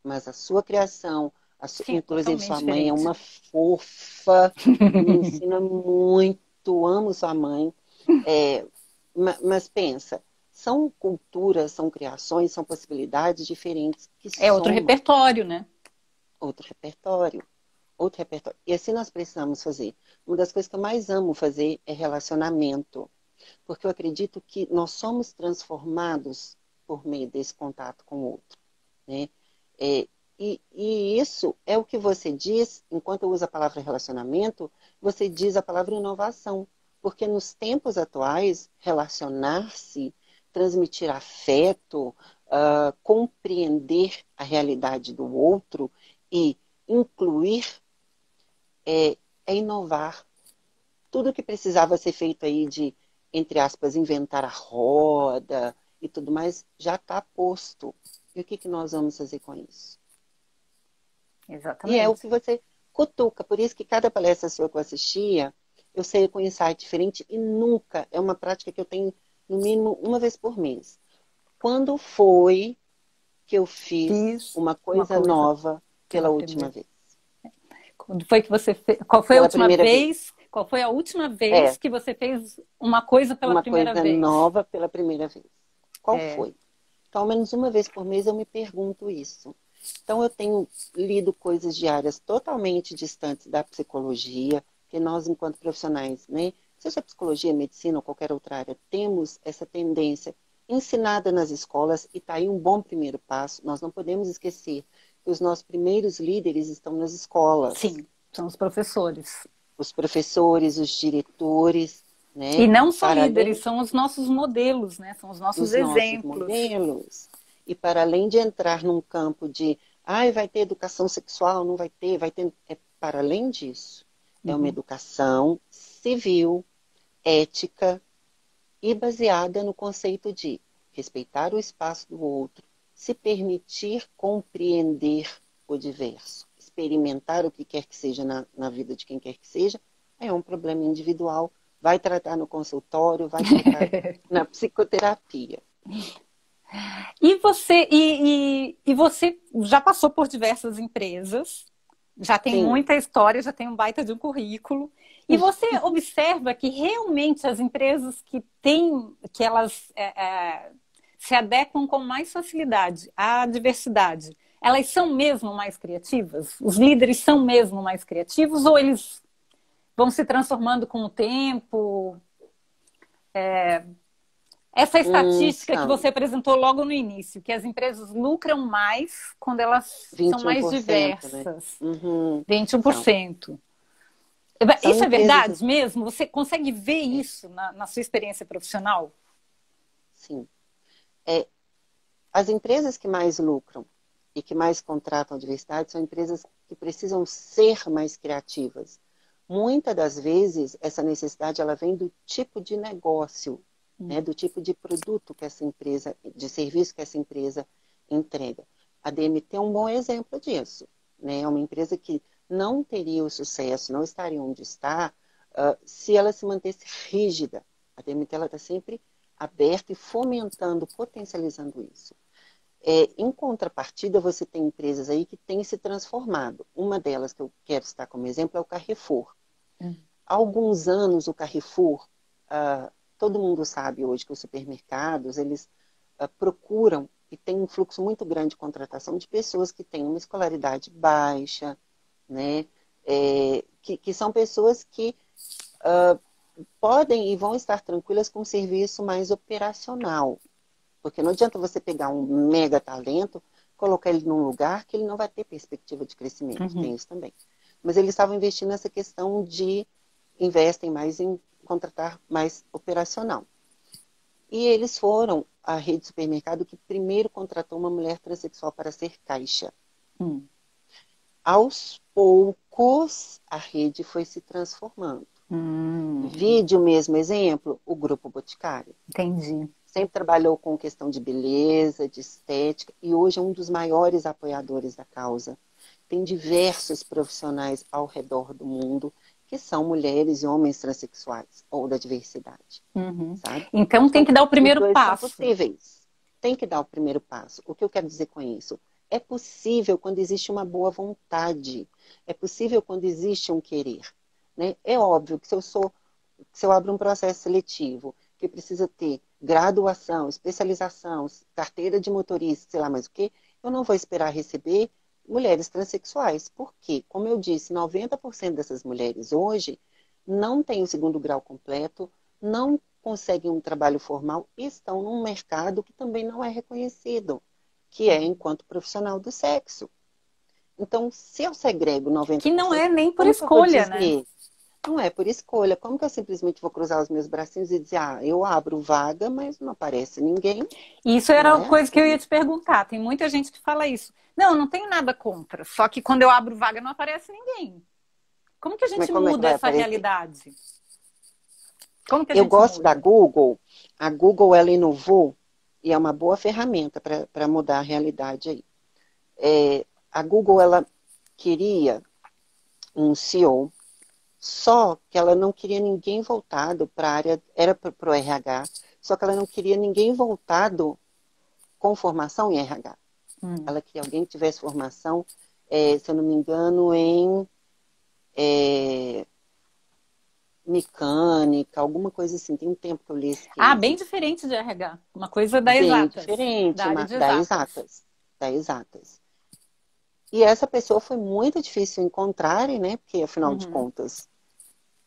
Mas a sua criação, Sim, é inclusive totalmente sua mãe é diferente. uma fofa, me ensina muito, amo sua mãe. É, mas pensa, são culturas, são criações, são possibilidades diferentes que É outro somam repertório, né? outro repertório. Outro repertório. E assim nós precisamos fazer. Uma das coisas que eu mais amo fazer é relacionamento. Porque eu acredito que nós somos transformados por meio desse contato com o outro. Né? É, e isso é o que você diz, enquanto eu uso a palavra relacionamento, você diz a palavra inovação. Porque nos tempos atuais, relacionar-se, transmitir afeto, compreender a realidade do outro e incluir é inovar. Tudo que precisava ser feito aí de, entre aspas, inventar a roda e tudo mais, já está posto. E o que nós vamos fazer com isso? E é o Exatamente. que você cutuca. Por isso que cada palestra sua que eu assistia, eu saía com um insight diferente e nunca, é uma prática que eu tenho no mínimo uma vez por mês. Quando foi que eu fiz Fiz uma uma coisa coisa nova pela pela última primeira. vez? Quando foi que você fez? Qual foi a Pela última primeira vez. vez? Qual foi a última vez É, que você fez uma coisa pela uma primeira coisa vez? nova pela primeira vez. Qual É, foi? Então, ao menos uma vez por mês eu me pergunto isso. Então, eu tenho lido coisas diárias totalmente distantes da psicologia, que nós, enquanto profissionais, né, seja psicologia, medicina ou qualquer outra área, temos essa tendência ensinada nas escolas e está aí um bom primeiro passo. Nós não podemos esquecer que os nossos primeiros líderes estão nas escolas. sim, são os professores. Os professores, os diretores, E né? não só Para líderes, além são os nossos modelos, né? São os nossos os nossos exemplos. modelos. E para além de entrar num campo de, vai ter educação sexual, não vai ter, é para além disso. É uma Uhum. educação civil, ética e baseada no conceito de respeitar o espaço do outro, se permitir compreender o diverso, experimentar o que quer que seja na vida de quem quer que seja, é um problema individual, vai tratar no consultório, vai tratar na psicoterapia. E você já passou por diversas empresas, já tem Sim, muita história, já tem um baita de um currículo. E você observa que realmente as empresas que têm, que elas se adequam com mais facilidade à diversidade, elas são mesmo mais criativas? Os líderes são mesmo mais criativos ou eles vão se transformando com o tempo? Essa estatística que São você apresentou logo no início, que as empresas lucram mais quando elas são mais 21%, né? diversas. Uhum, são. 21%. São Isso é empresas, verdade mesmo? Você consegue ver isso na sua experiência profissional? sim. É, as empresas que mais lucram e que mais contratam diversidade são empresas que precisam ser mais criativas. Muitas das vezes, essa necessidade ela vem do tipo de negócio, né, do tipo de produto que essa empresa, de serviço que essa empresa entrega. A DMT é um bom exemplo disso, né? É uma empresa que não teria o sucesso, não estaria onde está, se ela se mantesse rígida. A DMT está sempre aberta e fomentando, potencializando isso. Em contrapartida, você tem empresas aí que têm se transformado. Uma delas que eu quero citar como exemplo é o Carrefour. Há alguns anos, o Carrefour, todo mundo sabe hoje que os supermercados, eles procuram e tem um fluxo muito grande de contratação de pessoas que têm uma escolaridade baixa, né? Que são pessoas que podem e vão estar tranquilas com um serviço mais operacional. Porque não adianta você pegar um mega talento, colocar ele num lugar que ele não vai ter perspectiva de crescimento. Tem isso também. Mas eles estavam investindo nessa questão de investem mais em contratar mais operacional. E eles foram a rede de supermercado que primeiro contratou uma mulher transexual para ser caixa. Aos poucos, a rede foi se transformando. Vídeo mesmo exemplo, o Grupo Boticário. Entendi. Sempre trabalhou com questão de beleza, de estética, e hoje é um dos maiores apoiadores da causa. Tem diversos profissionais ao redor do mundo que são mulheres e homens transexuais, ou da diversidade. Sabe? Então tem que dar o primeiro Os dois são passo. possíveis. Tem que dar o primeiro passo. O que eu quero dizer com isso? É possível quando existe uma boa vontade. É possível quando existe um querer. Né? É óbvio que se eu abro um processo seletivo que precisa ter graduação, especialização, carteira de motorista, sei lá mais o quê, eu não vou esperar receber mulheres transexuais. Por quê? Como eu disse, 90% dessas mulheres hoje não têm o segundo grau completo, não conseguem um trabalho formal e estão num mercado que também não é reconhecido, que é enquanto profissional do sexo. Então, se eu segrego 90%, Que não é nem por como que eu vou escolha, né? dizer? Não é por escolha. Como que eu simplesmente vou cruzar os meus bracinhos e dizer, eu abro vaga, mas não aparece ninguém? Isso Não era a é coisa que eu ia assim. te perguntar. Tem muita gente que fala isso. Não, não tenho nada contra. Só que quando eu abro vaga não aparece ninguém. Como que a Mas gente como é que muda vai essa aparecer? realidade? Como que a Eu gente gosto da muda? Google. A Google, ela inovou e é uma boa ferramenta para mudar a realidade aí. A Google, ela queria um CEO, só que ela não queria ninguém voltado para a área, era para o RH, só que ela não queria ninguém voltado com formação em RH. Ela queria alguém que tivesse formação, se eu não me engano, em mecânica, alguma coisa assim. Tem um tempo que eu li esse Ah, bem case. diferente de RH. Uma coisa da Bem exatas. Da diferente, área de da exatas. exatas. Da exatas. E essa pessoa foi muito difícil encontrarem, né? Porque, afinal de contas,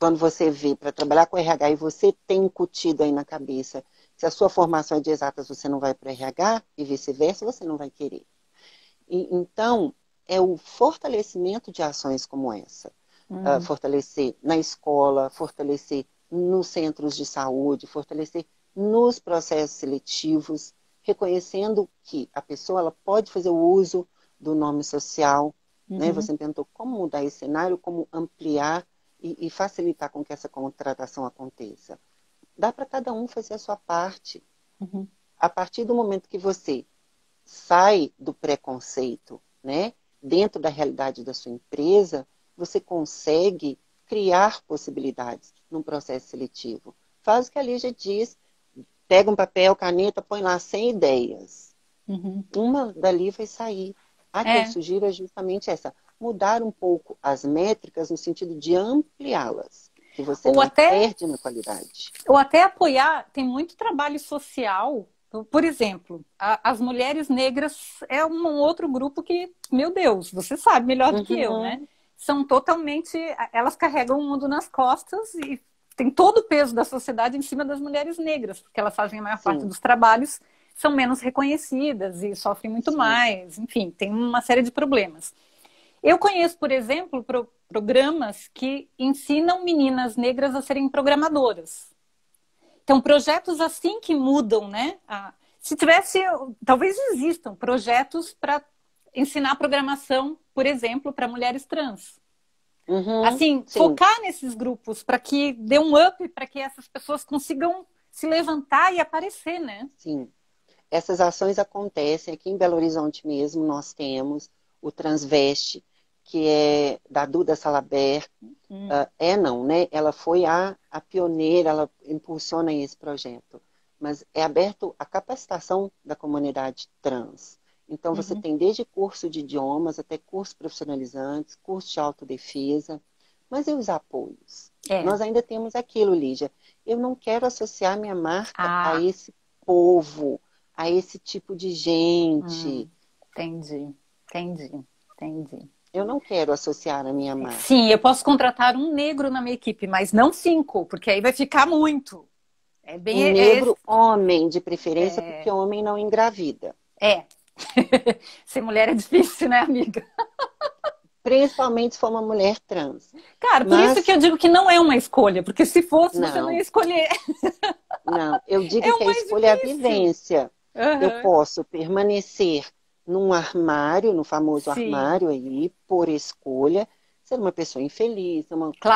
quando você vê para trabalhar com RH e você tem incutido aí na cabeça, se a sua formação é de exatas, você não vai para o RH e vice-versa, você não vai querer. Então, é o fortalecimento de ações como essa. Fortalecer na escola, fortalecer nos centros de saúde, fortalecer nos processos seletivos, reconhecendo que a pessoa ela pode fazer o uso do nome social. Né? Você perguntou como mudar esse cenário, como ampliar e facilitar com que essa contratação aconteça. Dá para cada um fazer a sua parte. A partir do momento que você sai do preconceito, né, dentro da realidade da sua empresa, você consegue criar possibilidades num processo seletivo. Faz o que a Lígia diz, pega um papel, caneta, põe lá 100 ideias. Uma dali vai sair. A que eu sugiro é justamente essa, mudar um pouco as métricas no sentido de ampliá-las. que você Ou não até, perde na qualidade. ou até apoiar, tem muito trabalho social. Por exemplo, as mulheres negras é um outro grupo que, meu Deus, você sabe melhor do que eu, né? Uhum, São totalmente, elas carregam o mundo nas costas e tem todo o peso da sociedade em cima das mulheres negras, porque elas fazem a maior parte sim, dos trabalhos, são menos reconhecidas e sofrem muito sim. mais, enfim, tem uma série de problemas. Eu conheço, por exemplo, programas que ensinam meninas negras a serem programadoras. Então, projetos assim que mudam, né? Se tivesse, talvez existam projetos para ensinar programação, por exemplo, para mulheres trans. Uhum, Assim, sim, focar nesses grupos para que dê um up, para que essas pessoas consigam se levantar e aparecer, né? sim. Essas ações acontecem aqui em Belo Horizonte mesmo, nós temos o Transveste, que é da Duda Salabert. É não, né? Ela foi a pioneira, ela impulsiona esse projeto. Mas é aberto a capacitação da comunidade trans. Então, você Uhum. tem desde curso de idiomas até cursos profissionalizantes, curso de autodefesa. Mas e os apoios? É. Nós ainda temos aquilo, Lígia. Eu não quero associar minha marca a Ah, esse povo, a esse tipo de gente. entendi, entendi, entendi. Eu não quero associar a minha Sim, marca. eu posso contratar um negro na minha equipe, mas não cinco, porque aí vai ficar muito. É bem. Um negro homem, de preferência, porque É, homem não engravida. é. Ser mulher é difícil, né, amiga? Principalmente se for uma mulher trans. Cara, por isso que Mas, eu digo que não é uma escolha, porque se fosse, você não ia não, escolher. não. Eu digo É que o a mais escolha é a difícil. vivência. Eu Aham. posso permanecer num armário, no famoso Sim, armário aí, por escolha, ser uma pessoa infeliz,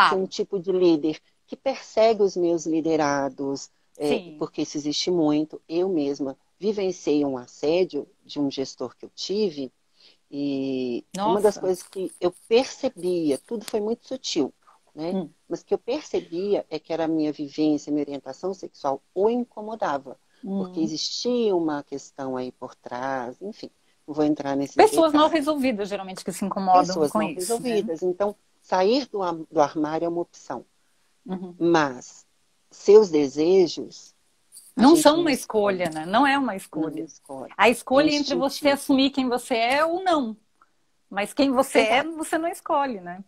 ser um claro. tipo de líder que persegue os meus liderados, Sim. porque isso existe muito. Eu mesma vivenciei um assédio de um gestor que eu tive. E uma das Nossa. coisas que eu percebia, tudo foi muito sutil, né? Hum, Mas que eu percebia é que era a minha vivência, a minha orientação sexual o incomodava, porque hum. existia uma questão aí por trás, enfim, não vou entrar nesses Pessoas mal detalhes. resolvidas, geralmente, que se incomodam Pessoas com não isso, né? resolvidas, então sair do armário é uma opção, Uhum. mas seus desejos a Não gente são não uma escolhe, escolha, né? Não é uma não escolha. escolhe, A é escolha é entre você instintivo. assumir quem você é ou não. Mas quem você é, Exato. você não escolhe, né?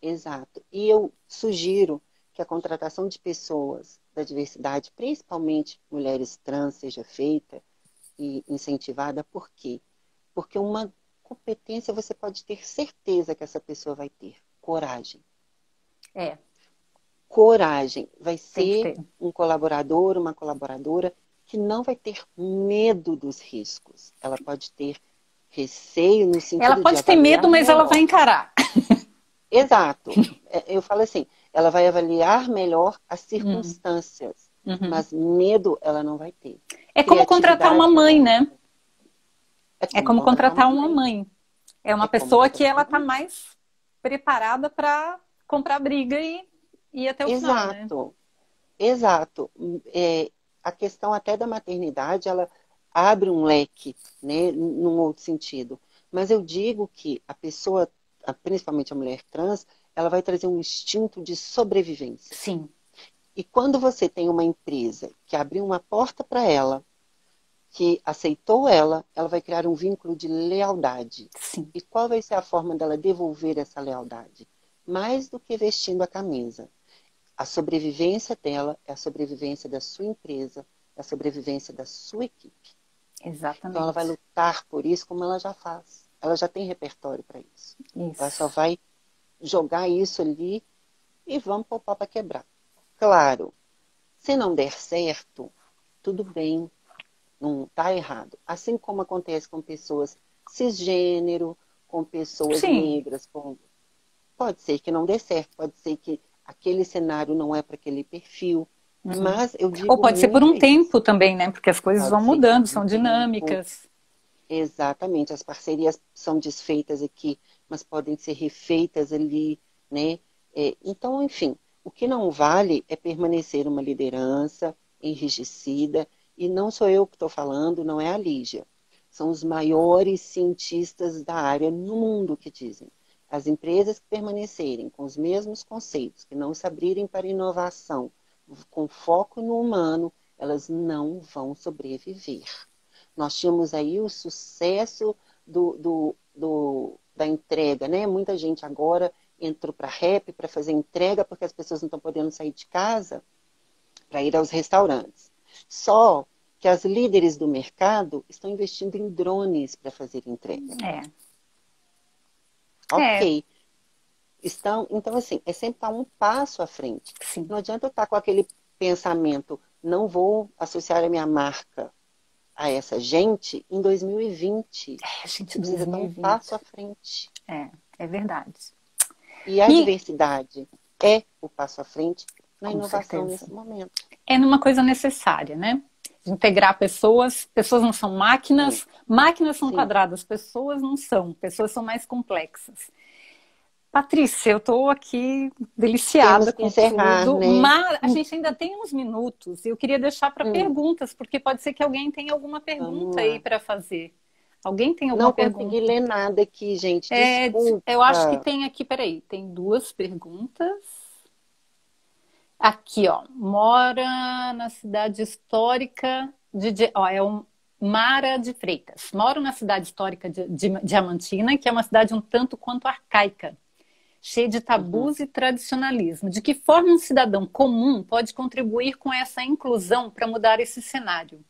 Exato. E eu sugiro que a contratação de pessoas da diversidade, principalmente mulheres trans, seja feita e incentivada. Por quê? Porque uma competência você pode ter certeza que essa pessoa vai ter. Coragem. É, Coragem. Vai tem que ser ter. um colaborador, uma colaboradora que não vai ter medo dos riscos. Ela pode ter receio no Ela sentido de pode ter medo, avaliar mas ela vai melhor. encarar. Exato. Eu falo assim, ela vai avaliar melhor as Hum, circunstâncias, uhum. mas medo ela não vai ter. É como contratar uma Criatividade mãe, ela né? é É como como contratar uma contratar uma mãe. mãe. É uma É como pessoa que contratar ela uma está mãe. mais preparada para comprar briga e ir até o final, né? Exato, exato. A questão até da maternidade, ela abre um leque, né, num outro sentido. Mas eu digo que a pessoa, principalmente a mulher trans, ela vai trazer um instinto de sobrevivência. Sim, E quando você tem uma empresa que abriu uma porta para ela, que aceitou ela, ela vai criar um vínculo de lealdade. sim. E qual vai ser a forma dela devolver essa lealdade? Mais do que vestindo a camisa. A sobrevivência dela é a sobrevivência da sua empresa, é a sobrevivência da sua equipe. Então ela vai Exatamente. lutar por isso como ela já faz. Ela já tem repertório para isso. Ela só Isso. vai jogar isso ali e vamos pôr o pau para quebrar. Claro, se não der certo, tudo bem, não está errado. Assim como acontece com pessoas cisgênero, com pessoas Sim. negras, pode ser que não dê certo, pode ser que aquele cenário não é para aquele perfil, Uhum. mas eu Ou digo pode ser por muito um isso. tempo também, né? Porque as coisas vão Pode ser mudando, um são tempo, dinâmicas. exatamente, as parcerias são desfeitas aqui, mas podem ser refeitas ali, né? Então, enfim, o que não vale é permanecer uma liderança enrijecida, e não sou eu que estou falando, não é a Lígia. São os maiores cientistas da área no mundo que dizem. As empresas que permanecerem com os mesmos conceitos, que não se abrirem para inovação, com foco no humano, elas não vão sobreviver. Nós tínhamos aí o sucesso da entrega, né? Muita gente agora entrou para rap para fazer entrega porque as pessoas não estão podendo sair de casa para ir aos restaurantes. Só que as líderes do mercado estão investindo em drones para fazer entrega. Ok. Então, assim, é sempre estar um passo à frente. Sim. Não adianta eu estar com aquele pensamento, não vou associar a minha marca a essa gente em 2020. A gente precisa 2020. dar um passo à frente. É verdade. E a diversidade é o passo à frente na Com inovação certeza. nesse momento. É numa coisa necessária, né? De integrar pessoas. Pessoas não são máquinas. Sim. Máquinas são Sim. quadradas. Pessoas não são. Pessoas são mais complexas. Patrícia, eu estou aqui deliciada com tudo, né? mas a gente ainda tem uns minutos e eu queria deixar para perguntas, porque pode ser que alguém tenha alguma pergunta aí para fazer. Alguém tem alguma pergunta? Não consegui ler nada aqui, gente. Desculpa. Eu acho que tem aqui, peraí, tem 2 perguntas. Aqui, ó, mora na cidade histórica é o Mara de Freitas. Moro na cidade histórica de Diamantina, que é uma cidade um tanto quanto arcaica, cheia de tabus e tradicionalismo. De que forma um cidadão comum pode contribuir com essa inclusão para mudar esse cenário?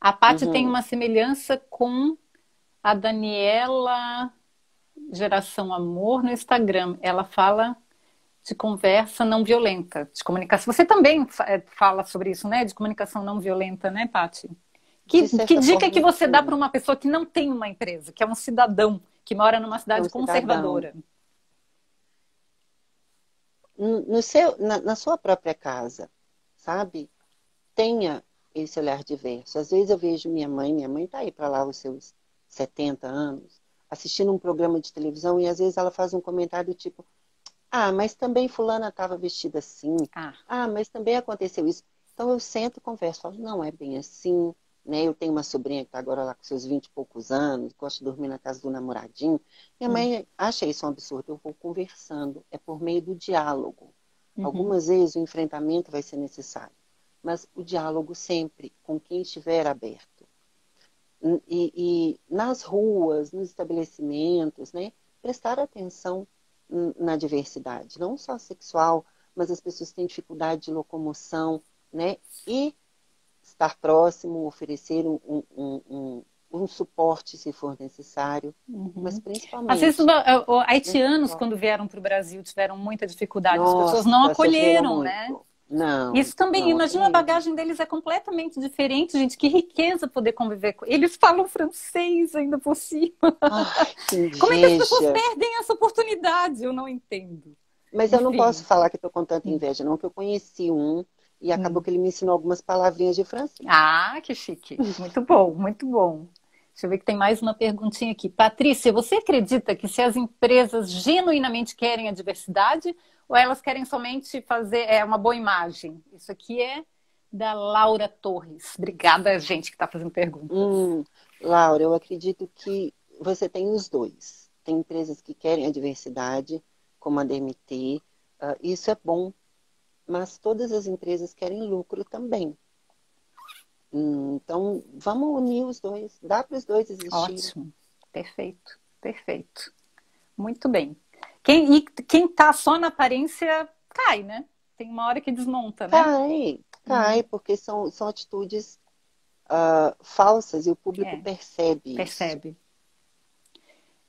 A Paty tem uma semelhança com a Daniela Geração Amor no Instagram. Ela fala de conversa não violenta, de comunicação. Você também fala sobre isso, né? De comunicação não violenta, né, Paty? Que dica que você dá para uma pessoa que não tem uma empresa, que é um cidadão, que mora numa cidade conservadora? Na sua própria casa, sabe? Tenha esse olhar diverso. Às vezes eu vejo minha mãe está aí para lá os seus 70 anos, assistindo um programa de televisão e às vezes ela faz um comentário tipo, mas também fulana estava vestida assim, mas também aconteceu isso. Então eu sento e converso, falo, não é bem assim, né? Eu tenho uma sobrinha que está agora lá com seus 20 e poucos anos, gosta de dormir na casa do namoradinho. Minha mãe acha isso um absurdo, eu vou conversando, é por meio do diálogo. Algumas vezes o enfrentamento vai ser necessário, mas o diálogo sempre, com quem estiver aberto. E nas ruas, nos estabelecimentos, né? Prestar atenção na diversidade, não só sexual, mas as pessoas têm dificuldade de locomoção, né? E estar próximo, oferecer um suporte se for necessário, mas principalmente... Às vezes, haitianos, quando vieram para o Brasil, tiveram muita dificuldade, as pessoas não Nossa, acolheram, né? Não. Isso também, imagina, a bagagem deles é completamente diferente, gente, que riqueza poder conviver com eles. Falam francês ainda por cima. Como é que as pessoas perdem essa oportunidade? Eu não entendo. Mas eu não posso falar que estou com tanta inveja, não, que eu conheci e acabou que ele me ensinou algumas palavrinhas de francês. Que chique. Muito bom, muito bom. Deixa eu ver que tem mais uma perguntinha aqui. Patrícia, você acredita que se as empresas genuinamente querem a diversidade ou elas querem somente fazer uma boa imagem? Isso aqui é da Laura Torres. Obrigada, gente, que está fazendo perguntas. Laura, eu acredito que você tem os dois. Tem empresas que querem a diversidade, como a DMT. Isso é bom. Mas todas as empresas querem lucro também. Então, vamos unir os dois. Dá para os dois existir. Ótimo. Perfeito. Perfeito. Muito bem. Quem tá só na aparência, cai, né? Tem uma hora que desmonta, né? Cai, porque são atitudes falsas e o público percebe isso. Percebe.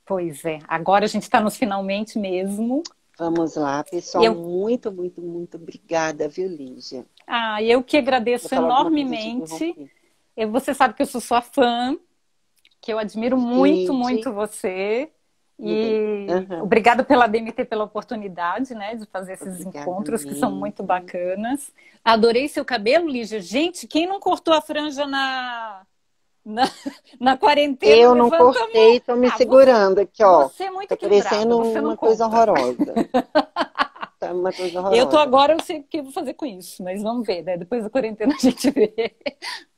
Pois é. Agora a gente está nos finalmente mesmo. Vamos lá, pessoal. Muito, muito, muito obrigada, viu, Lígia? Eu que agradeço enormemente. Você sabe que eu sou sua fã, que eu admiro muito, muito você. E obrigada pela DMT, pela oportunidade, né, de fazer esses encontros que são muito bacanas. Adorei seu cabelo, Lígia. Gente, quem não cortou a franja na quarentena? Eu não cortei, estou me segurando aqui, ó. Você é muito tá parecendo uma coisa horrorosa. Tá uma coisa horrorosa. Agora eu sei o que eu vou fazer com isso, mas vamos ver, né? Depois da quarentena a gente vê.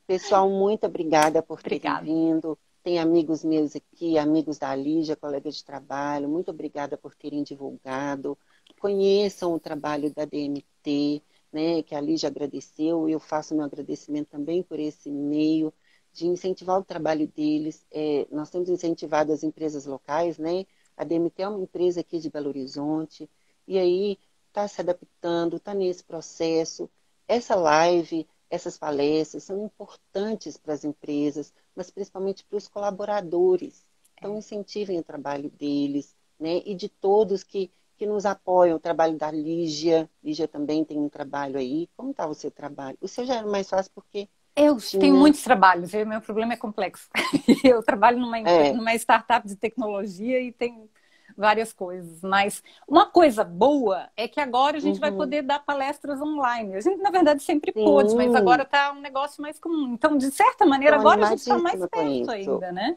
Pessoal, muito obrigada por ter vindo. tem amigos meus aqui, amigos da Lígia, colega de trabalho, muito obrigada por terem divulgado. Conheçam o trabalho da DMT, né, que a Lígia agradeceu, e eu faço meu agradecimento também por esse meio de incentivar o trabalho deles. Nós temos incentivado as empresas locais, né? A DMT é uma empresa aqui de Belo Horizonte, e aí está se adaptando, está nesse processo. Essa live, essas palestras são importantes para as empresas, mas principalmente para os colaboradores. Então, incentivem o trabalho deles, né? E de todos que nos apoiam. O trabalho da Lígia. Lígia também tem um trabalho aí. Como está o seu trabalho? O seu já era mais fácil porque Eu tenho muitos trabalhos, meu problema é complexo. Eu trabalho numa startup de tecnologia e tem várias coisas. Mas uma coisa boa é que agora a gente vai poder dar palestras online. A gente, na verdade, sempre pôde, mas agora está um negócio mais comum. Então, de certa maneira, agora a gente está mais perto ainda, né?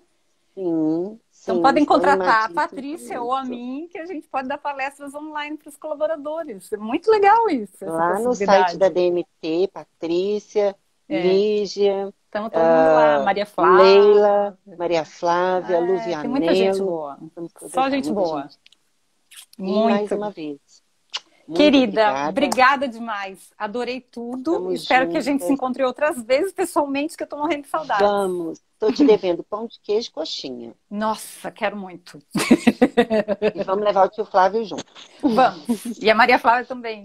Sim. Então, podem contratar a Patrícia ou a mim, que a gente pode dar palestras online para os colaboradores. É muito legal isso. Lá no site da DMT, Patrícia, Lígia, estamos todo mundo lá, Maria Flávia, Leila, Maria Flávia, Luvianelo. Tem muita gente boa. Só gente boa. E mais uma vez. Querida, obrigada demais. Adorei tudo. Estamos Espero juntas. que a gente se encontre outras vezes pessoalmente, que eu tô morrendo de saudade. Vamos. Estou te devendo pão de queijo e coxinha. Nossa, quero muito. E vamos levar o tio Flávio junto. Vamos. E a Maria Flávia também.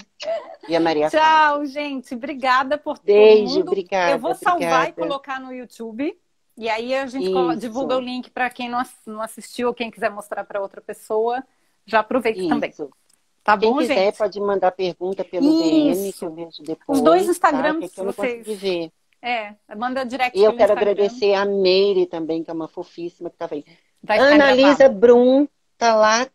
E a Maria Tchau, Flávia. gente. Obrigada por todo Beijo, mundo. obrigada. Eu vou salvar obrigada. e colocar no YouTube. E aí a gente divulga o link para quem não assistiu ou quem quiser mostrar para outra pessoa. Já aproveita também. Tá bom, quem quiser gente? pode mandar pergunta pelo DM, que eu vejo depois. Os dois Instagrams, tá? Que eu não consegui ver. Manda direct. E eu quero agradecer a Meire também, que é uma fofíssima que estava aí. Ana Lisa Brum está lá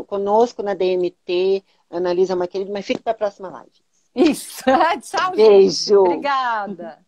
conosco na DMT. Ana Lisa é uma querida, mas fica para a próxima live. Isso. Tchau, beijo. Gente. Obrigada.